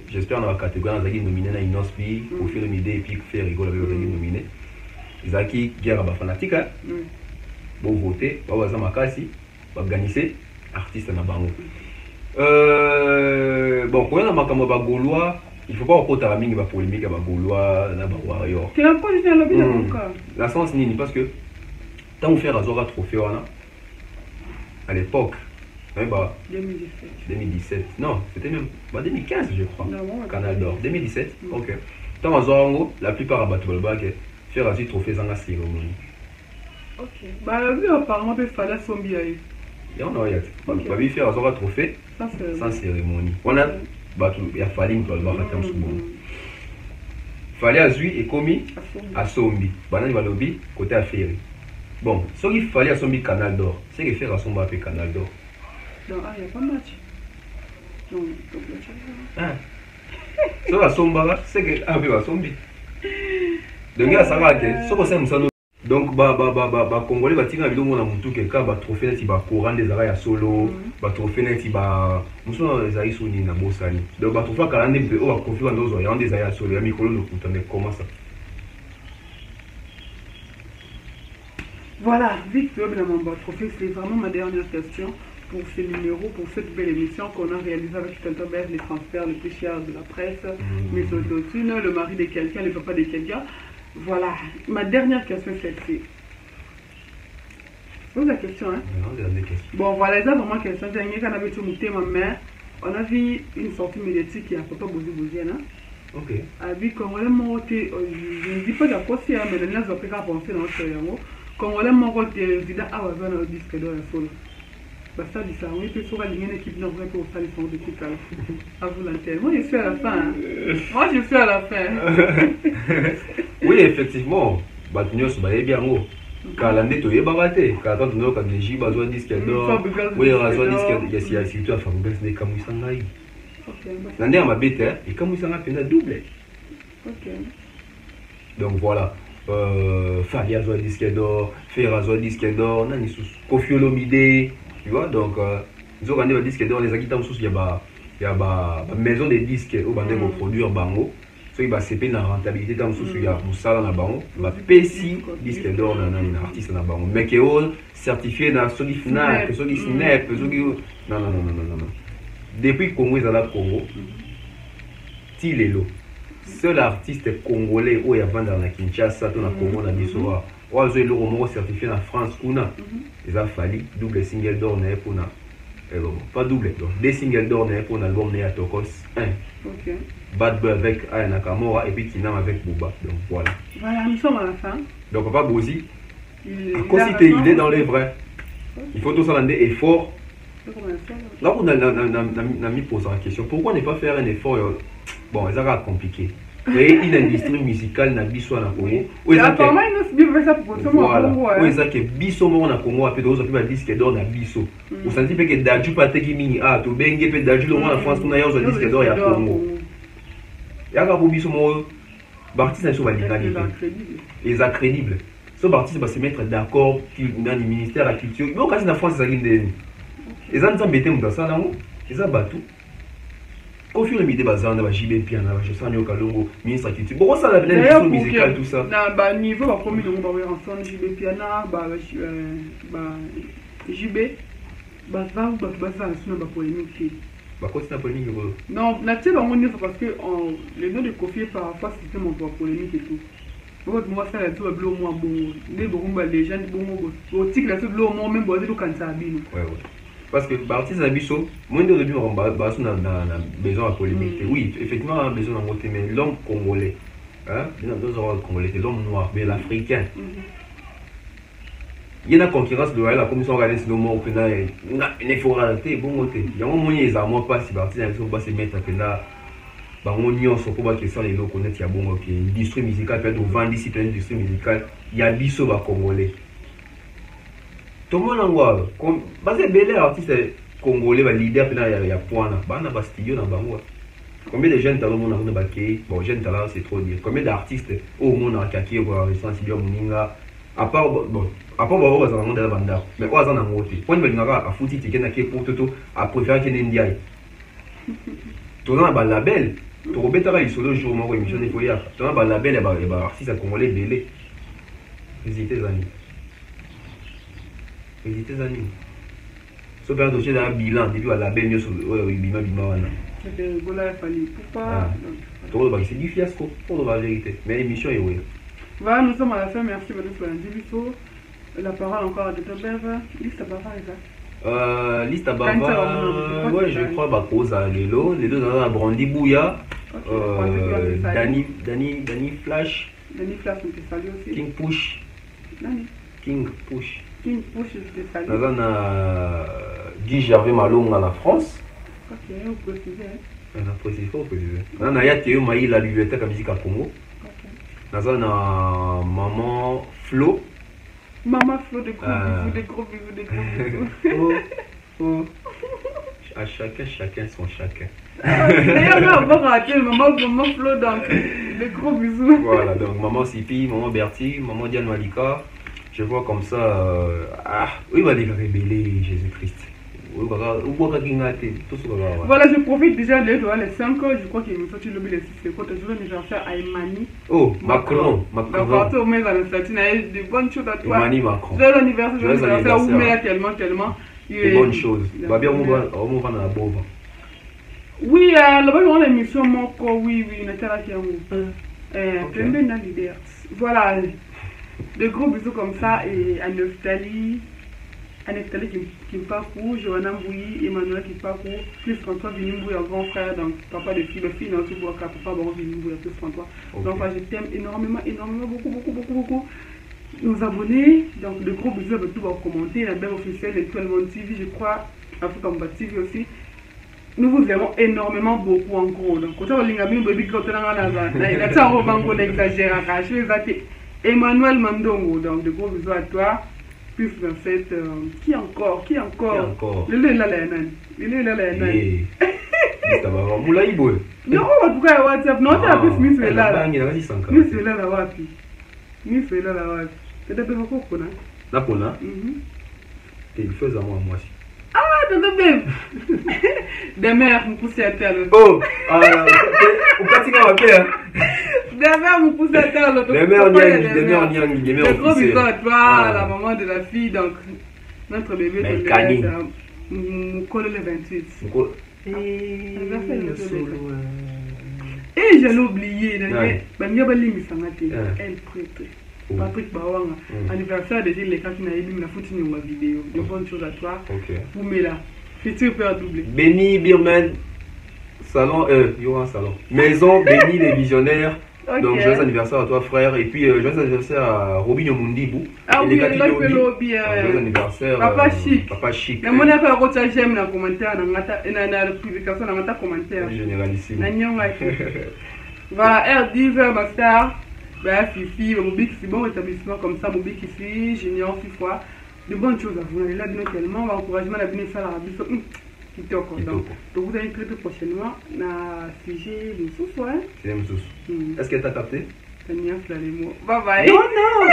j'espère dans la catégorie on a nominé na Inosbi pour faire une idée et puis faire rigoler avec les nominé Izaki guerre ba fanatique bon voter ba waza makasi ba organiser artiste na bango bon quand on a makambo ba gaulois il faut pas okota mingi ba polémique ba gaulois na ba warrior c'est la position la bien encore la sens nini parce que tant on fait Azora trophée wana à l'époque bah 2017 non c'était même 2015 je crois canal d'or 2017 OK tant Azora la plupart abattu le bac faire un trophée dans la cérémonie. OK. Bah lui apparemment peut faire la sombi aí. Il y en a bah lui faire un trophée sans cérémonie. On a bah il a fallu que le bac attend sous bon. Fallait azui et commis à sombi. Bah il va lobby côté affaire. Bon, ce qu'il fallait à sombi canal d'or, c'est que faire à sombi après canal d'or. Non, il y a pas match. Non, ah. So à sombi c'est que après à sombi. Donc ya saka ke soko c'est musano donc ba congolais ba tinga bilongo na mutu ke ka ba trophée ti ba courant des araya solo ba trophée ti ba musano ezali soni na bosani donc ba trophée ka ande pe o ba confie ndo zo ya ande ezali solo ya mikolo no kuta mais comment ça voilà vite fait bien mon trophée c'est vraiment ma dernière question pour ce numéro, pour cette belle émission qu'on a réalisée avec Tonton-Berg, les transferts les plus chers de la presse, Miss Autotune, le mari de quelqu'un, le papa de quelqu'un. Voilà, ma dernière question c'est celle-ci. Pose la question, hein? Non, dernière question. Bon, voilà, c'est vraiment question. J'ai dit qu'on avait tout monté, ma mère. on a vu une sortie médiatique qui a Papa Bozi Boziana. Ok. Avec Congolais monté, je ne dis pas d'accord si mais les gens ont pas pensé dans notre yango. Congolais monté résident à Wazana au disque d'or à solo. Basta dit ça, oui, puis sur la ligne équipe non vrai pour ça les fonds de tout à vous l'antenne. Moi je suis à la fin. Moi je suis à la fin. Oui, effectivement. Batunyo se baye bien haut. Kalande to yeba te. Quand on a des jibas ou disque d'or. Oui, razo disque il y a surtout à Fabrice ne kamusanga yi. Nande ma bête et kamusanga pena double. OK. Donc voilà. Fali a joué disque d'or, Fer a joué disque d'or, nani sous Kofi Olomide, tu vois, donc ils ont gagné le disque d'or, les acquittés sous il y a maison de disques où bandé vont produire bango, so il va CP na rentabilité dans sous il y a musala na bango, va PC disque d'or na artiste na bango, mais que certifié na Solifna, que Solisnep, non. Depuis Congo ils allaient Congo, Tilelo. Seul artiste congolais où il y a vendu dans la Kinshasa, dans la Congo, dans la Bissora, où il y a le certifié en France, il a fallu double single d'or pour pas double, donc des singles d'or pour l'album Nea Tokos 1. Bad Boy avec Aya Nakamura et puis Kinam avec Booba. Donc voilà. Voilà, nous sommes à la fin. Donc Papa Bozi, il est dans les vrais. Il faut tout ça rendre effort. Là, on a mis posé la question. Pourquoi ne pas faire un effort? Bon, c'est compliqué. Créer une industrie musicale na biso na Congo. Apparemment, il nous ça pour ça voilà. Oui, ça que biso mo na Congo après d'autres puis disque d'or na biso. Vous sentez que Daju pateki mini to benge pe Daju le na France na yo disque d'or ya Congo. Ya ka pour biso mo artiste na so ba lingali. Les crédibles. So artiste va se mettre d'accord dans le ministère de la culture. Mais quand na France ça ginde. Les gens sont bêtés dans ça là. Ils ont battu. Kofi Olomide bazana ba JB Piana ba Josanyo Kalongo ministre culture. Bon ça la l'industrie musicale tout ça. Na ba niveau ba promis de ba ensemble JB Piana ba JB ba sur ba polémique. Ba quoi c'est la polémique? Non, na telle on est parce que les noms de Kofi parfois c'était mon polémique et tout. Moi ça la tout blo moi bon les bon les gens bon au tic la tout blo moi même bon de quand ça abîme. Ouais. Parce que l'artiste Abisso, moins de début on a besoin de polémique. Oui, effectivement, on a besoin de monter, mais l'homme congolais, congolais, c'est l'homme noir, mais l'africain. Il y a une concurrence de la commission organise le mot, il faut rater, bon côté. Il y a un moment, ils n'ont pas si l'artiste Abisso va se mettre là. On y a pour que ça les lots connaissent, il y a bon, ok, une industrie musicale, peut-être 20 disciplines d'industrie musicale, il y a Abisso va congolais. Tout le monde en voit. Parce que les artistes congolais, les leaders, il y a point là. Il y a studio dans Bango. Combien de jeunes talents on a baqué? Bon, jeunes talents, c'est trop dire. Combien d'artistes au monde en kaki ou en studio Muninga? À part, bon, on va dans le banda. Mais on va dans le côté. Quand on va à foutre, tu es pour tout, à préférer qu'il y ait une indiaï. Tu as un label. Tu as un label solo jour, moi, émission des foyers. Tu as un label, il y a artistes congolais belé. Visitez les amis. Visitez les amis. Sauf un dossier d'un bilan, depuis à la baigne sur le bima. C'était rigolo, il fallait. Pourquoi c'est du fiasco, pour la vérité. Mais l'émission est oui. Voilà, nous sommes à la fin. Merci pour l'individu. La parole encore à Dr. Liste à Bava, Liste à Bava, ouais, je crois, bah, cause à Lelo. Les deux dans la Brandi Bouya. Danny Flash. Danny Flash, on te salue aussi. King Push. King Push. King Push, je te salue. Nous avons Guy Gervais Malong à la France. Ok, vous précisez. On a précisé, faut préciser. Nous avons Théo Maï, la bibliothèque à musique à Congo. Nous avons Maman Flo. Maman Flo, des gros bisous. Oh. À chacun son chacun. D'ailleurs, on va rater Maman Flo, donc des gros bisous. Voilà, donc Maman Sipi, Maman Bertie, Maman Diane Malika. Je vois comme ça, oui, il va révéler Jésus-Christ. Voilà, je profite déjà de les 5 ans, je crois qu'il me sorti le les 6 côtés, je vais faire à Emani. Oh, Macron. D'accord, tu mets dans le statut, il y a des bonnes choses à toi. Emani Macron. Je vais l'anniversaire, je vais faire où mais tellement. Des bonnes choses. Va bien, on va dans la bombe. Oui, là-bas, on a l'émission, oui, on était là qui a voilà. Des gros bisous comme ça et à Neftali, Anectale qui me parcourt, Johanna Mbouyi, Emmanuel qui parcourt, plus François Vinimboui, un grand frère, donc papa de fille, non, tu vois, papa Baron Vinimboui, plus François. Donc, je t'aime énormément, beaucoup. Nos abonnés, donc de gros bisous, tout va commenter, la belle officielle, Étoile Monde TV, je crois, Africa Mba TV aussi. Nous vous aimons énormément beaucoup en gros. Donc, quand on a un baby, quand on a un roman, on exagère, je vais Emmanuel Mandongo, donc de gros bisous à toi. Plus 27, qui encore? Le lait là, Moulaïbo. Non, en tout cas, WhatsApp, non, tu as plus Miss Vela. Miss Vela la wapi. Miss Vela la wapi. C'est de beaucoup qu'on a. Là pour là. Et il fait à moi aussi. Ah, t'as bien. Des mères me poussaient à terre. Oh, au pratique à faire. Des mères me poussaient à terre. Des mères nyang, des mères gros bisous à toi, la maman de la fille, donc notre bébé de Moukolo le 28. Et je l'ai oublié, elle prête. Patrick Bawanga, anniversaire de Gilles Lekat qui a élu la foutu une vidéo. De bonnes choses à toi. Pour Mela. Futur père doublé. Béni Birman, salon, il y aura un salon. Maison Béni les visionnaires. Donc, joyeux anniversaire à toi, frère. Et puis, joyeux anniversière à Robin Mundibou. Ah oui, joyeux anniversaire. Papa Chic. Papa Chic. Mais mon affaire, j'aime dans le commentaire, dans la publication, dans le commentaire. Généralissime. Voilà, R10, Master. Fifi, Mobik, c'est bon établissement comme ça, Mobik ici, Junior, Fifwa. De bonnes choses à vous. On est là tellement, on va encourager la venue faire l'Arabie. Donc, vous allez traiter prochainement la sujet de sous-soin. C'est Est-ce qu'elle t'a capté? Bye bye. Non, non.